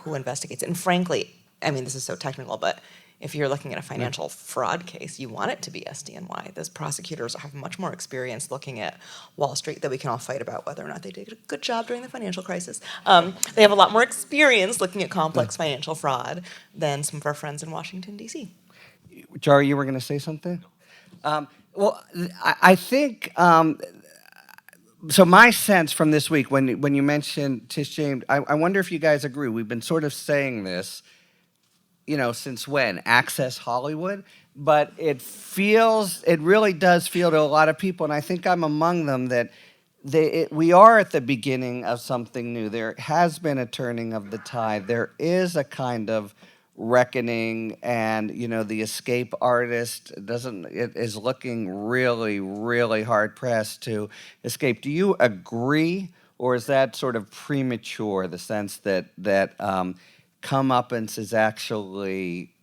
who investigates it. And frankly, I mean, this is so technical, but if you're looking at a financial fraud case, you want it to be SDNY. Those prosecutors have much more experience looking at Wall Street, that we can all fight about whether or not they did a good job during the financial crisis. They have a lot more experience looking at complex financial fraud than some of our friends in Washington, D.C. Jari, you were going to say something? I think... So my sense from this week, when you mentioned Tish James, I wonder if you guys agree. We've been sort of saying this, since when? Access Hollywood? But it really does feel to a lot of people, and I think I'm among them, that we are at the beginning of something new. There has been a turning of the tide. There is a kind of reckoning, and the escape artist is looking really, really hard pressed to escape. Do you agree, or is that sort of premature? The sense that comeuppance is actually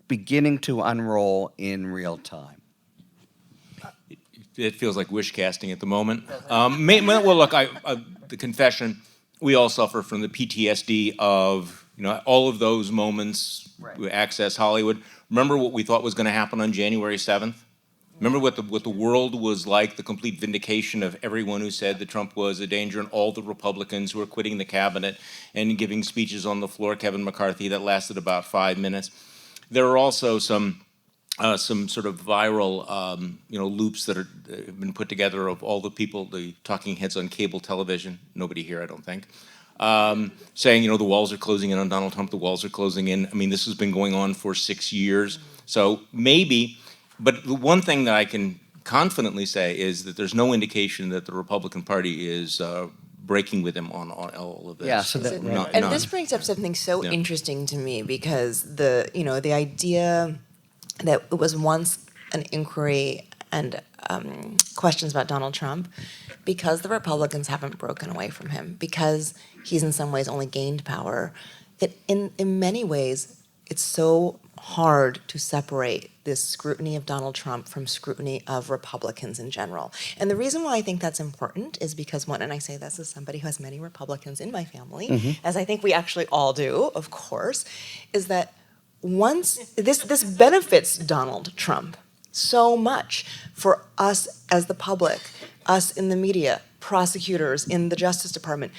beginning to unroll in real time. It feels like wish casting at the moment. Well, look, the confession, we all suffer from the PTSD of all of those moments. Right. We access Hollywood. Remember what we thought was going to happen on January 7th? Remember what the world was like, the complete vindication of everyone who said that Trump was a danger, and all the Republicans who were quitting the cabinet and giving speeches on the floor, Kevin McCarthy, that lasted about 5 minutes. There are also some sort of viral, loops that have been put together of all the people, the talking heads on cable television. Nobody here, I don't think, saying, the walls are closing in on Donald Trump. The walls are closing in. I mean, this has been going on for 6 years. So maybe, but the one thing that I can confidently say is that there's no indication that the Republican Party is breaking with him on all of this. Yeah, so that, And this brings up something so interesting to me, because the idea that it was once an inquiry and questions about Donald Trump, because the Republicans haven't broken away from him, because he's in some ways only gained power, in many ways it's so hard to separate this scrutiny of Donald Trump from scrutiny of Republicans in general. And the reason why I think that's important is because, and I say this as somebody who has many Republicans in my family, as I think we actually all do, of course, is that once this benefits Donald Trump so much for us as the public, us in the media, prosecutors in the Justice Department,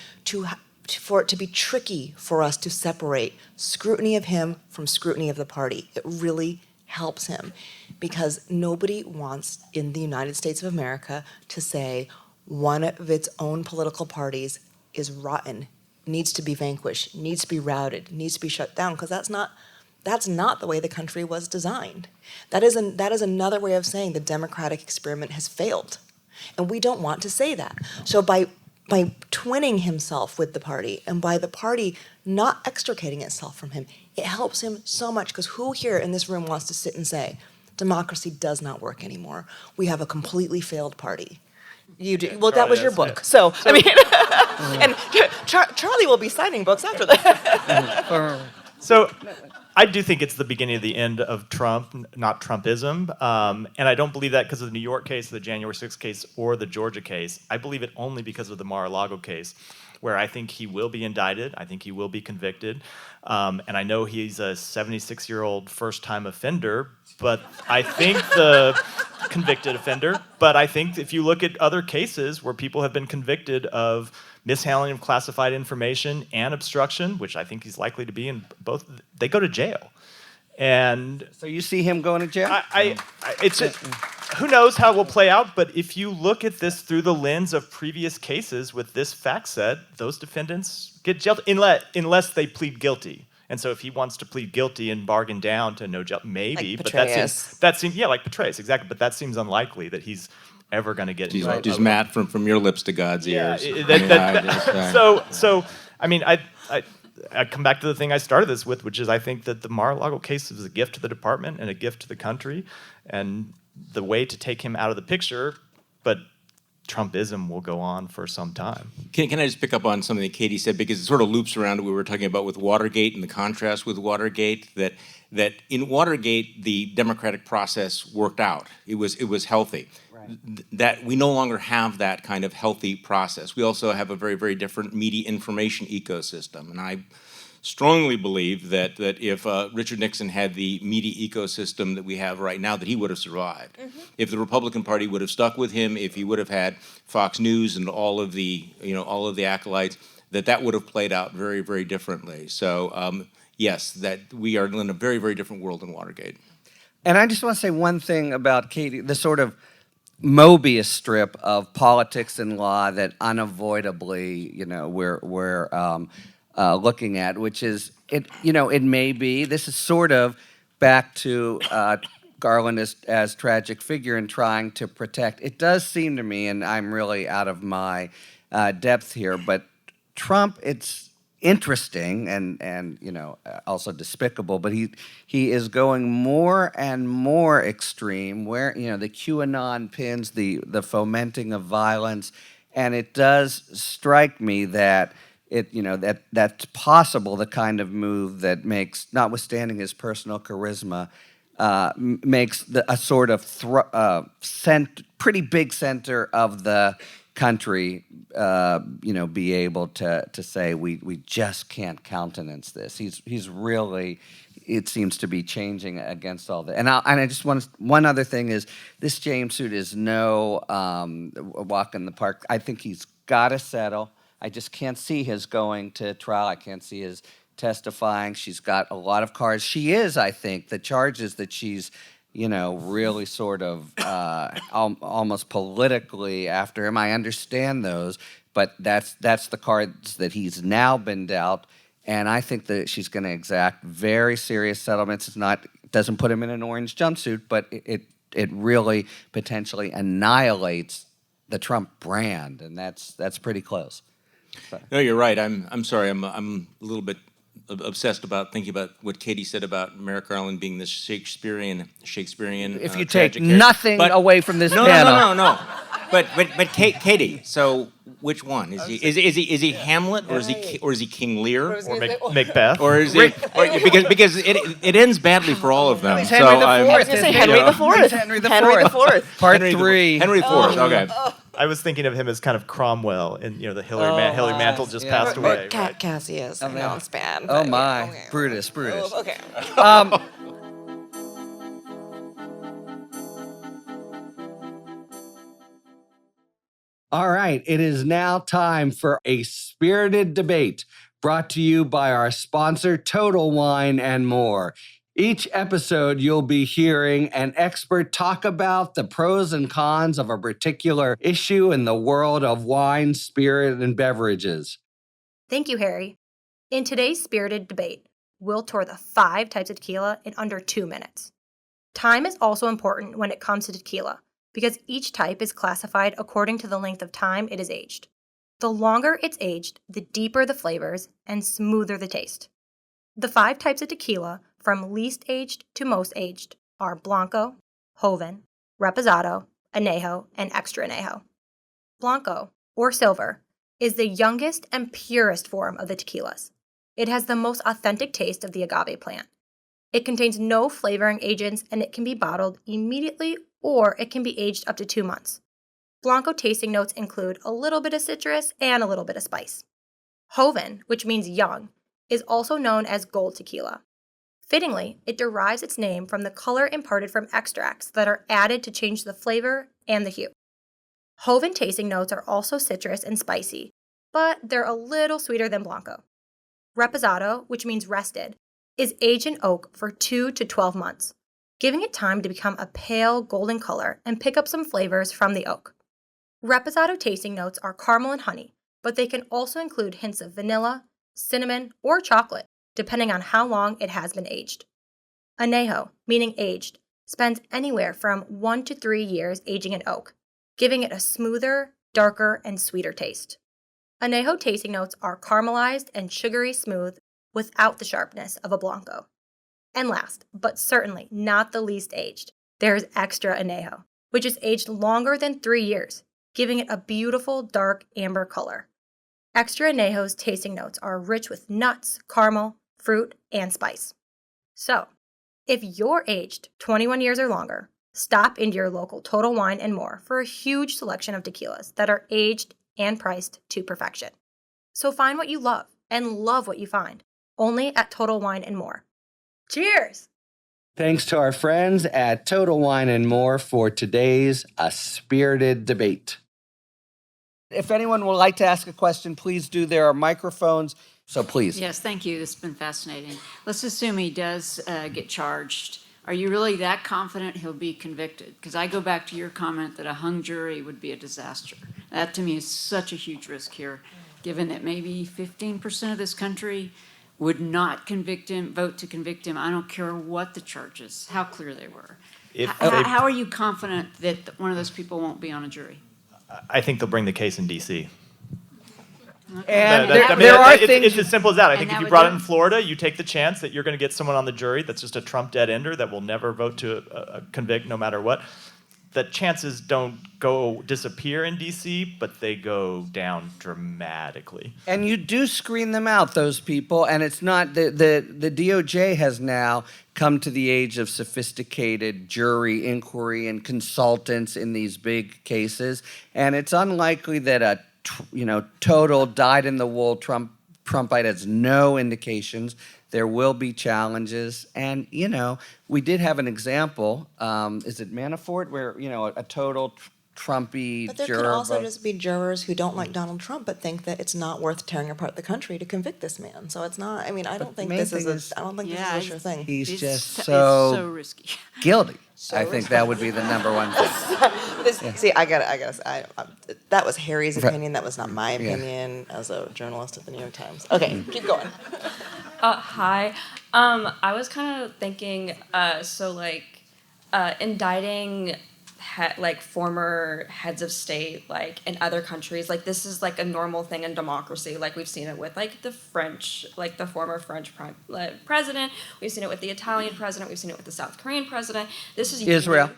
for it to be tricky for us to separate scrutiny of him from scrutiny of the party. It really helps him, because nobody wants in the United States of America to say one of its own political parties is rotten, needs to be vanquished, needs to be routed, needs to be shut down, because that's not the way the country was designed. That is another way of saying the democratic experiment has failed. And we don't want to say that. So by twinning himself with the party, and by the party not extricating itself from him, it helps him so much, because who here in this room wants to sit and say, democracy does not work anymore. We have a completely failed party. You do. Well, that was your book. Yeah. So I mean, and Charlie will be signing books after that. So I do think it's the beginning of the end of Trump, not Trumpism. And I don't believe that because of the New York case, the January 6th case, or the Georgia case. I believe it only because of the Mar-a-Lago case, where I think he will be indicted. I think he will be convicted. And I know he's a 76-year-old first-time offender, but I think convicted offender. But I think if you look at other cases where people have been convicted of mishandling of classified information and obstruction, which I think he's likely to be in both, they go to jail. And so you see him going to jail? Who knows how it will play out, but if you look at this through the lens of previous cases with this fact set, those defendants get jailed unless they plead guilty. And so if he wants to plead guilty and bargain down to no jail, maybe. Like but that seems like Petraeus, exactly. But that seems unlikely that he's ever going to get. Just Matt, from your lips to God's ears. So I mean, I come back to the thing I started this with, which is I think that the Mar-a-Lago case is a gift to the department and a gift to the country, and the way to take him out of the picture, but Trumpism will go on for some time. Can I just pick up on something that Katie said, because it sort of loops around to what we were talking about with Watergate and the contrast with Watergate, that in Watergate the democratic process worked out. It was healthy. Right. That we no longer have that kind of healthy process. We also have a very, very different media information ecosystem, and I strongly believe that if Richard Nixon had the media ecosystem that we have right now, that he would have survived. Mm-hmm. If the Republican Party would have stuck with him, if he would have had Fox News and all of the acolytes, that would have played out very, very differently. So yes, that we are in a very, very different world than Watergate. And I just want to say one thing about Katie, the sort of Mobius strip of politics and law that unavoidably, we're looking at, which is it may be, this is sort of back to Garland as tragic figure in trying to protect. It does seem to me, and I'm really out of my depth here, but Trump, it's interesting and also despicable, but he is going more and more extreme, where the QAnon pins, the fomenting of violence, and it does strike me that that's possible, the kind of move that makes, notwithstanding his personal charisma, makes a sort of pretty big center of the country, be able to say we just can't countenance this. He's really, it seems to be changing against all that. And I just want one other thing is, this James suit is no walk in the park. I think he's got to settle. I just can't see his going to trial. I can't see his testifying. She's got a lot of cards. She is, I think, the charges that she's really sort of almost politically after him. I understand those, but that's the cards that he's now been dealt, and I think that she's going to exact very serious settlements. It doesn't put him in an orange jumpsuit, but it really potentially annihilates the Trump brand, and that's pretty close. No, you're right. I'm sorry. I'm a little bit obsessed about thinking about what Katie said about Merrick Garland being this Shakespearean. If you take tragic nothing away from this panel, no. But Katie. So which one is he? Is he Hamlet or is he King Lear Or Macbeth? or is he? Because it ends badly for all of them. He's Henry the I was Fourth. going to say Henry the Fourth. Henry the Henry the Fourth. Fourth. Part Henry 3. Henry IV. Okay. I was thinking of him as kind of Cromwell, and the Hillary Mantel just passed away. Right? Cassius. I know it's bad. Oh but my, okay. Brutus. Oh, okay. All right, it is now time for a spirited debate brought to you by our sponsor, Total Wine and More. Each episode, you'll be hearing an expert talk about the pros and cons of a particular issue in the world of wine, spirit, and beverages. Thank you, Harry. In today's spirited debate, we'll tour the 5 types of tequila in under 2 minutes. Time is also important when it comes to tequila, because each type is classified according to the length of time it is aged. The longer it's aged, the deeper the flavors and smoother the taste. The 5 types of tequila, from least aged to most aged, are Blanco, Joven, Reposado, Añejo, and Extra Añejo. Blanco, or silver, is the youngest and purest form of the tequilas. It has the most authentic taste of the agave plant. It contains no flavoring agents, and it can be bottled immediately, or it can be aged up to 2 months. Blanco tasting notes include a little bit of citrus and a little bit of spice. Joven, which means young, is also known as gold tequila. Fittingly, it derives its name from the color imparted from extracts that are added to change the flavor and the hue. Joven tasting notes are also citrus and spicy, but they're a little sweeter than Blanco. Reposado, which means rested, is aged in oak for 2 to 12 months, giving it time to become a pale golden color and pick up some flavors from the oak. Reposado tasting notes are caramel and honey, but they can also include hints of vanilla, cinnamon, or chocolate, depending on how long it has been aged. Añejo, meaning aged, spends anywhere from 1 to 3 years aging in oak, giving it a smoother, darker, and sweeter taste. Añejo tasting notes are caramelized and sugary smooth without the sharpness of a Blanco. And last, but certainly not the least aged, there is Extra Añejo, which is aged longer than 3 years, giving it a beautiful dark amber color. Extra Añejo's tasting notes are rich with nuts, caramel, fruit, and spice. So, if you're aged 21 years or longer, stop into your local Total Wine and More for a huge selection of tequilas that are aged and priced to perfection. So find what you love and love what you find, only at Total Wine and More. Cheers! Thanks to our friends at Total Wine and More for today's A Spirited Debate. If anyone would like to ask a question, please do. There are microphones, so please. Yes, thank you. This has been fascinating. Let's assume he does get charged. Are you really that confident he'll be convicted? Because I go back to your comment that a hung jury would be a disaster. That to me is such a huge risk here, given that maybe 15% of this country would not convict him, vote to convict him. I don't care what the charges, how clear they were. How are you confident that one of those people won't be on a jury? I think they'll bring the case in D.C. And It's as simple as that. I think that if you would brought do it in it? Florida, you take the chance that you're going to get someone on the jury that's just a Trump dead ender that will never vote to convict no matter what. The chances don't disappear in D.C., but they go down dramatically. And you do screen them out, those people, and it's not the DOJ has now come to the age of sophisticated jury inquiry and consultants in these big cases, and it's unlikely that a total dyed-in-the-wool Trumpite has no indications. There will be challenges, and we did have an example. Is it Manafort, where a total Trumpy But there juror could also vote- just be jurors who don't like Donald Trump, but think that it's not worth tearing apart the country to convict this man. So it's not. I mean, I don't think main this is thing a. is- I don't think Yeah, this is a sure thing. He's It's just it's so so risky. guilty. So I think that would be the number one thing. See, I that was Harry's Right. opinion. That was not my Yeah. opinion as a journalist at the New York Times. Okay, keep going. Hi. I was kind of thinking, indicting former heads of state, in other countries, this is a normal thing in democracy. We've seen it with the French, the former French president. We've seen it with the Italian president. We've seen it with the South Korean president. This is Israel.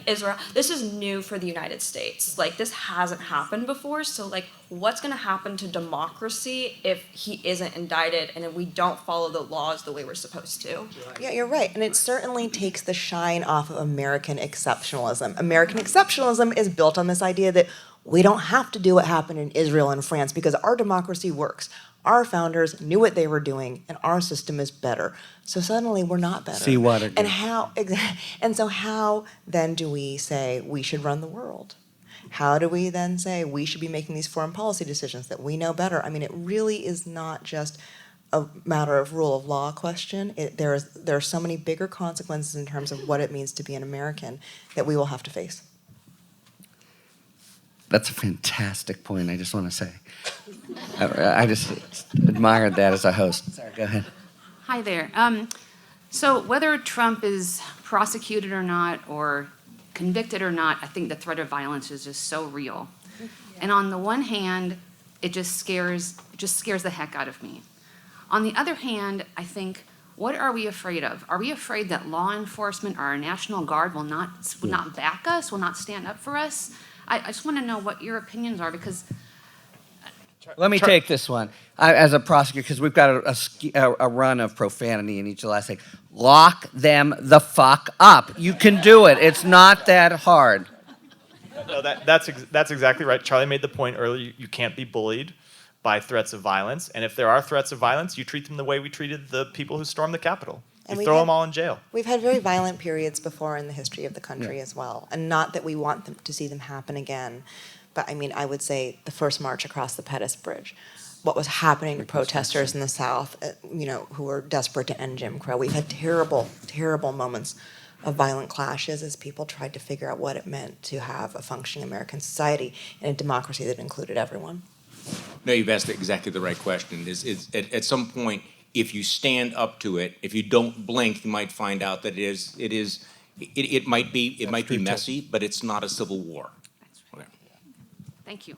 Israel. This is new for the United States. This hasn't happened before. So what's going to happen to democracy if he isn't indicted and if we don't follow the laws the way we're supposed to? Yeah, you're right. And it certainly takes the shine off of American exceptionalism. American exceptionalism is built on this idea that we don't have to do what happened in Israel and France because our democracy works. Our founders knew what they were doing, and our system is better. So suddenly we're not better. See Watergate. And so how then do we say we should run the world? How do we then say we should be making these foreign policy decisions that we know better? I mean, it really is not just a matter of rule of law question. There are so many bigger consequences in terms of what it means to be an American that we will have to face. That's a fantastic point, I just want to say. I just admired that as a host. Sorry, go ahead. Hi there. So whether Trump is prosecuted or not, or convicted or not, I think the threat of violence is just so real. And on the one hand, it just scares the heck out of me. On the other hand, I think, what are we afraid of? Are we afraid that law enforcement or our National Guard will not back us, will not stand up for us? I just want to know what your opinions are, because Let me take this one. As a prosecutor, because we've got a run of profanity in each of the last thing. Lock them the fuck up. You can do it. It's not that hard. No, that's exactly right. Charlie made the point earlier. You can't be bullied by threats of violence. And if there are threats of violence, you treat them the way we treated the people who stormed the Capitol. You throw them all in jail. We've had very violent periods before in the history of the country as well. And not that we want them to see them happen again. But I mean, I would say the first march across the Pettus Bridge, what was happening to protesters in the South, who were desperate to end Jim Crow. We've had terrible, terrible moments of violent clashes as people tried to figure out what it meant to have a functioning American society and a democracy that included everyone. No, you've asked exactly the right question. Is at some point, if you stand up to it, if you don't blink, you might find out that it might be messy, but it's not a civil war. Okay. thank you.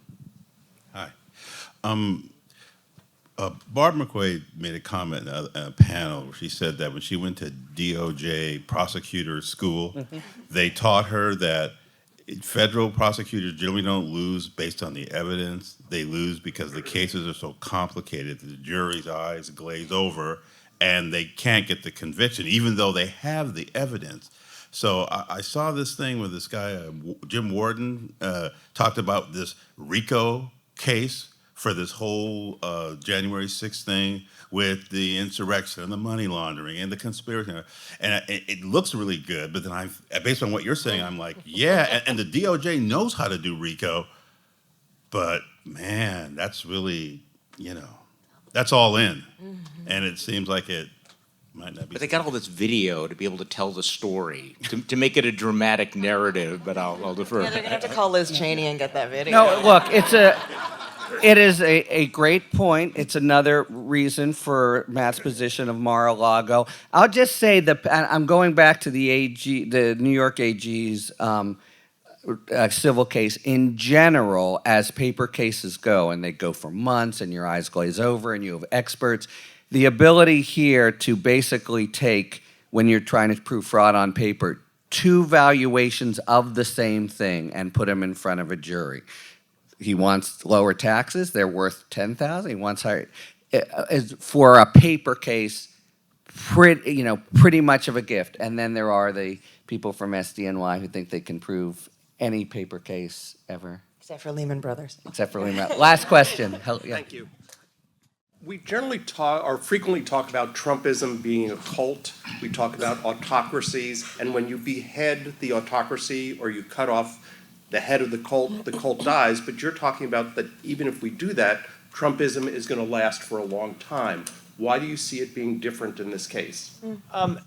Hi. Barb McQuaid made a comment in a panel where she said that when she went to DOJ prosecutor school, they taught her that federal prosecutors generally don't lose based on the evidence. They lose because the cases are so complicated that the jury's eyes glaze over and they can't get the conviction, even though they have the evidence. So I saw this thing where this guy, Jim Warden, talked about this RICO case for this whole January 6th thing with the insurrection and the money laundering and the conspiracy. And it looks really good, but then based on what you're saying, I'm like, yeah, and the DOJ knows how to do RICO, but man, that's really, that's all in. And it seems like it might not be. But they got all this video to be able to tell the story, to make it a dramatic narrative, but I'll defer. Yeah, they're going to have to call Liz Cheney and get that video. No, look, It is a great point. It's another reason for Matt's position of Mar-a-Lago. I'll just say I'm going back to the New York AG's civil case in general, as paper cases go, and they go for months, and your eyes glaze over, and you have experts. The ability here to basically take, when you're trying to prove fraud on paper, two valuations of the same thing and put them in front of a jury. He wants lower taxes; they're worth $10,000. He wants higher. For a paper case, pretty much of a gift. And then there are the people from SDNY who think they can prove any paper case ever. Except for Lehman Brothers. Except for Lehman. Last question. Thank you. We generally frequently talk about Trumpism being a cult. We talk about autocracies, and when you behead the autocracy or you cut off the head of the cult dies, but you're talking about that even if we do that, Trumpism is going to last for a long time. Why do you see it being different in this case?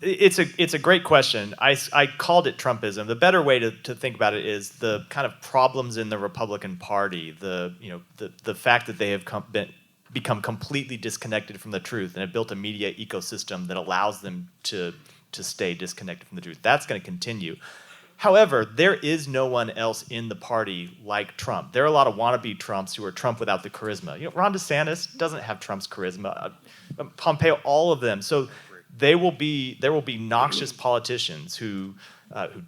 It's a great question. I called it Trumpism. The better way to think about it is the kind of problems in the Republican Party, the fact that they have become completely disconnected from the truth and have built a media ecosystem that allows them to stay disconnected from the truth. That's going to continue. However, there is no one else in the party like Trump. There are a lot of wannabe Trumps who are Trump without the charisma. Ron DeSantis doesn't have Trump's charisma. Pompeo, all of them. So there will be noxious politicians who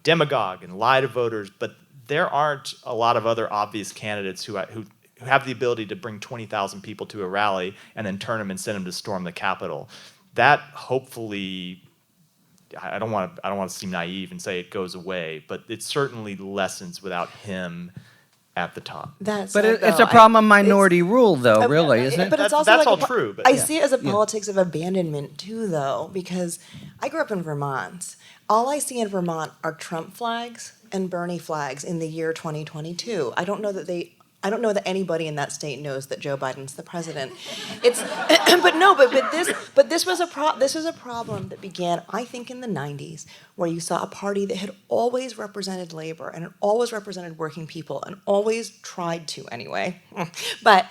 demagogue and lie to voters, but there aren't a lot of other obvious candidates who have the ability to bring 20,000 people to a rally and then turn them and send them to storm the Capitol. That hopefully, I don't want to seem naive and say it goes away, but it certainly lessens without him at the top. It's a problem of minority rule, though, really, isn't it? But it's also that's all true. But I see it as a politics of abandonment, too, though, because I grew up in Vermont. All I see in Vermont are Trump flags and Bernie flags in the year 2022. I don't know that anybody in that state knows that Joe Biden's the president. But this was a problem that began, I think, in the 90s, where you saw a party that had always represented labor and had always represented working people and always tried to anyway. But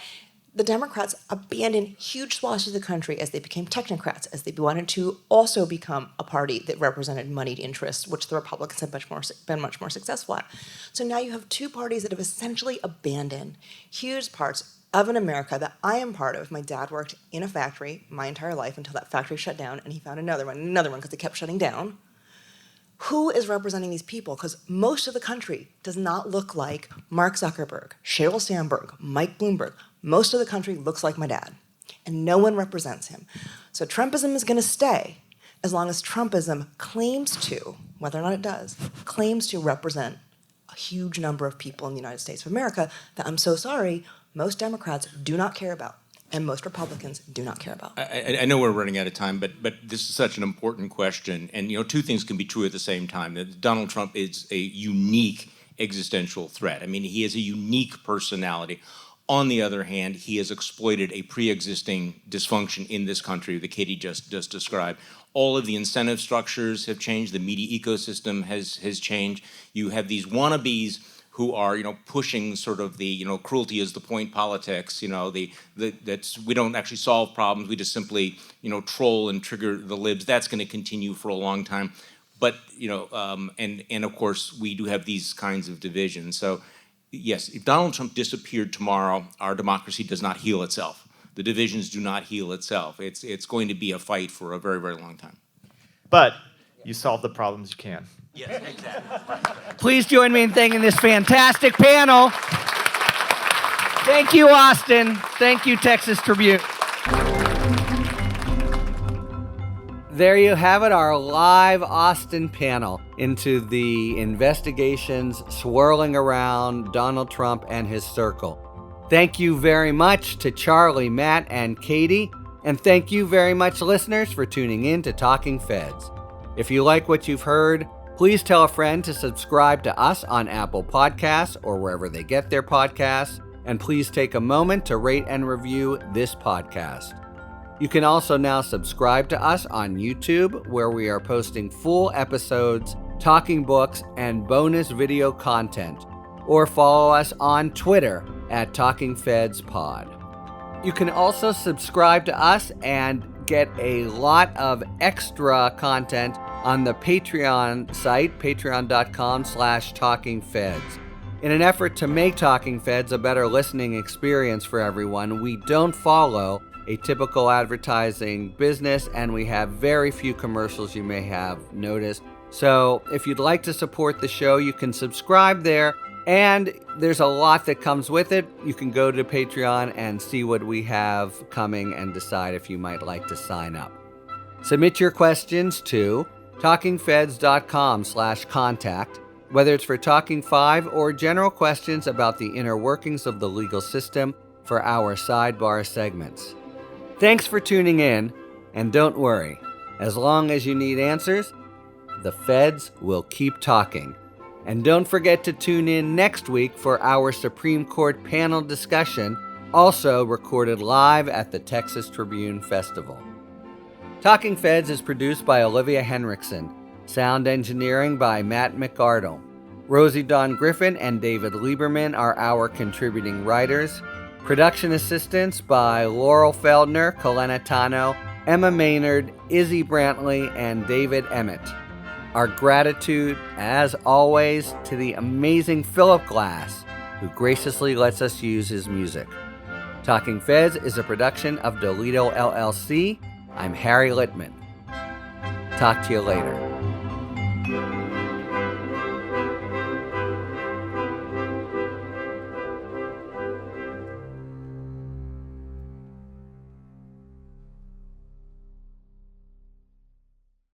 the Democrats abandoned huge swaths of the country as they became technocrats, as they wanted to also become a party that represented moneyed interests, which the Republicans have been much more successful at. So now you have two parties that have essentially abandoned huge parts of an America that I am part of. My dad worked in a factory my entire life until that factory shut down, and he found another one, because they kept shutting down. Who is representing these people? Because most of the country does not look like Mark Zuckerberg, Sheryl Sandberg, Mike Bloomberg. Most of the country looks like my dad, and no one represents him. So Trumpism is going to stay as long as Trumpism claims to, whether or not it does, claims to represent a huge number of people in the United States of America that, I'm so sorry, most Democrats do not care about. And most Republicans do not care about. I know we're running out of time, but this is such an important question. And, two things can be true at the same time. That Donald Trump is a unique existential threat. I mean, he has a unique personality. On the other hand, he has exploited a pre-existing dysfunction in this country that Katie just described. All of the incentive structures have changed. The media ecosystem has changed. You have these wannabes who are, pushing sort of the, cruelty is the point politics, that's, we don't actually solve problems, we just simply, troll and trigger the libs. That's going to continue for a long time. But, and of course, we do have these kinds of divisions. So, yes, if Donald Trump disappeared tomorrow, our democracy does not heal itself. The divisions do not heal itself. It's going to be a fight for a very, very long time. But you solve the problems you can. Yes, exactly. Please join me in thanking this fantastic panel. Thank you, Austin. Thank you, Texas Tribune. There you have it, our live Austin panel into the investigations swirling around Donald Trump and his circle. Thank you very much to Charlie, Matt, and Katie. And thank you very much, listeners, for tuning in to Talking Feds. If you like what you've heard, please tell a friend to subscribe to us on Apple Podcasts or wherever they get their podcasts, and please take a moment to rate and review this podcast. You can also now subscribe to us on YouTube, where we are posting full episodes, talking books, and bonus video content, or follow us on Twitter at Talking Feds Pod. You can also subscribe to us and get a lot of extra content on the Patreon site, patreon.com/talkingfeds. In an effort to make Talking Feds a better listening experience for everyone, we don't follow a typical advertising business, and we have very few commercials you may have noticed. So if you'd like to support the show, you can subscribe there, and there's a lot that comes with it. You can go to Patreon and see what we have coming and decide if you might like to sign up. Submit your questions to talkingfeds.com/contact, whether it's for Talking 5 or general questions about the inner workings of the legal system for our sidebar segments. Thanks for tuning in, and don't worry, as long as you need answers, the feds will keep talking. And don't forget to tune in next week for our Supreme Court panel discussion, also recorded live at the Texas Tribune Festival. Talking Feds is produced by Olivia Henriksen, sound engineering by Matt McArdle. Rosie Dawn Griffin and David Lieberman are our contributing writers. Production assistance by Laurel Feldner, Kalena Tano, Emma Maynard, Izzy Brantley, and David Emmett. Our gratitude, as always, to the amazing Philip Glass, who graciously lets us use his music. Talking Feds is a production of Dolito LLC. I'm Harry Littman. Talk to you later.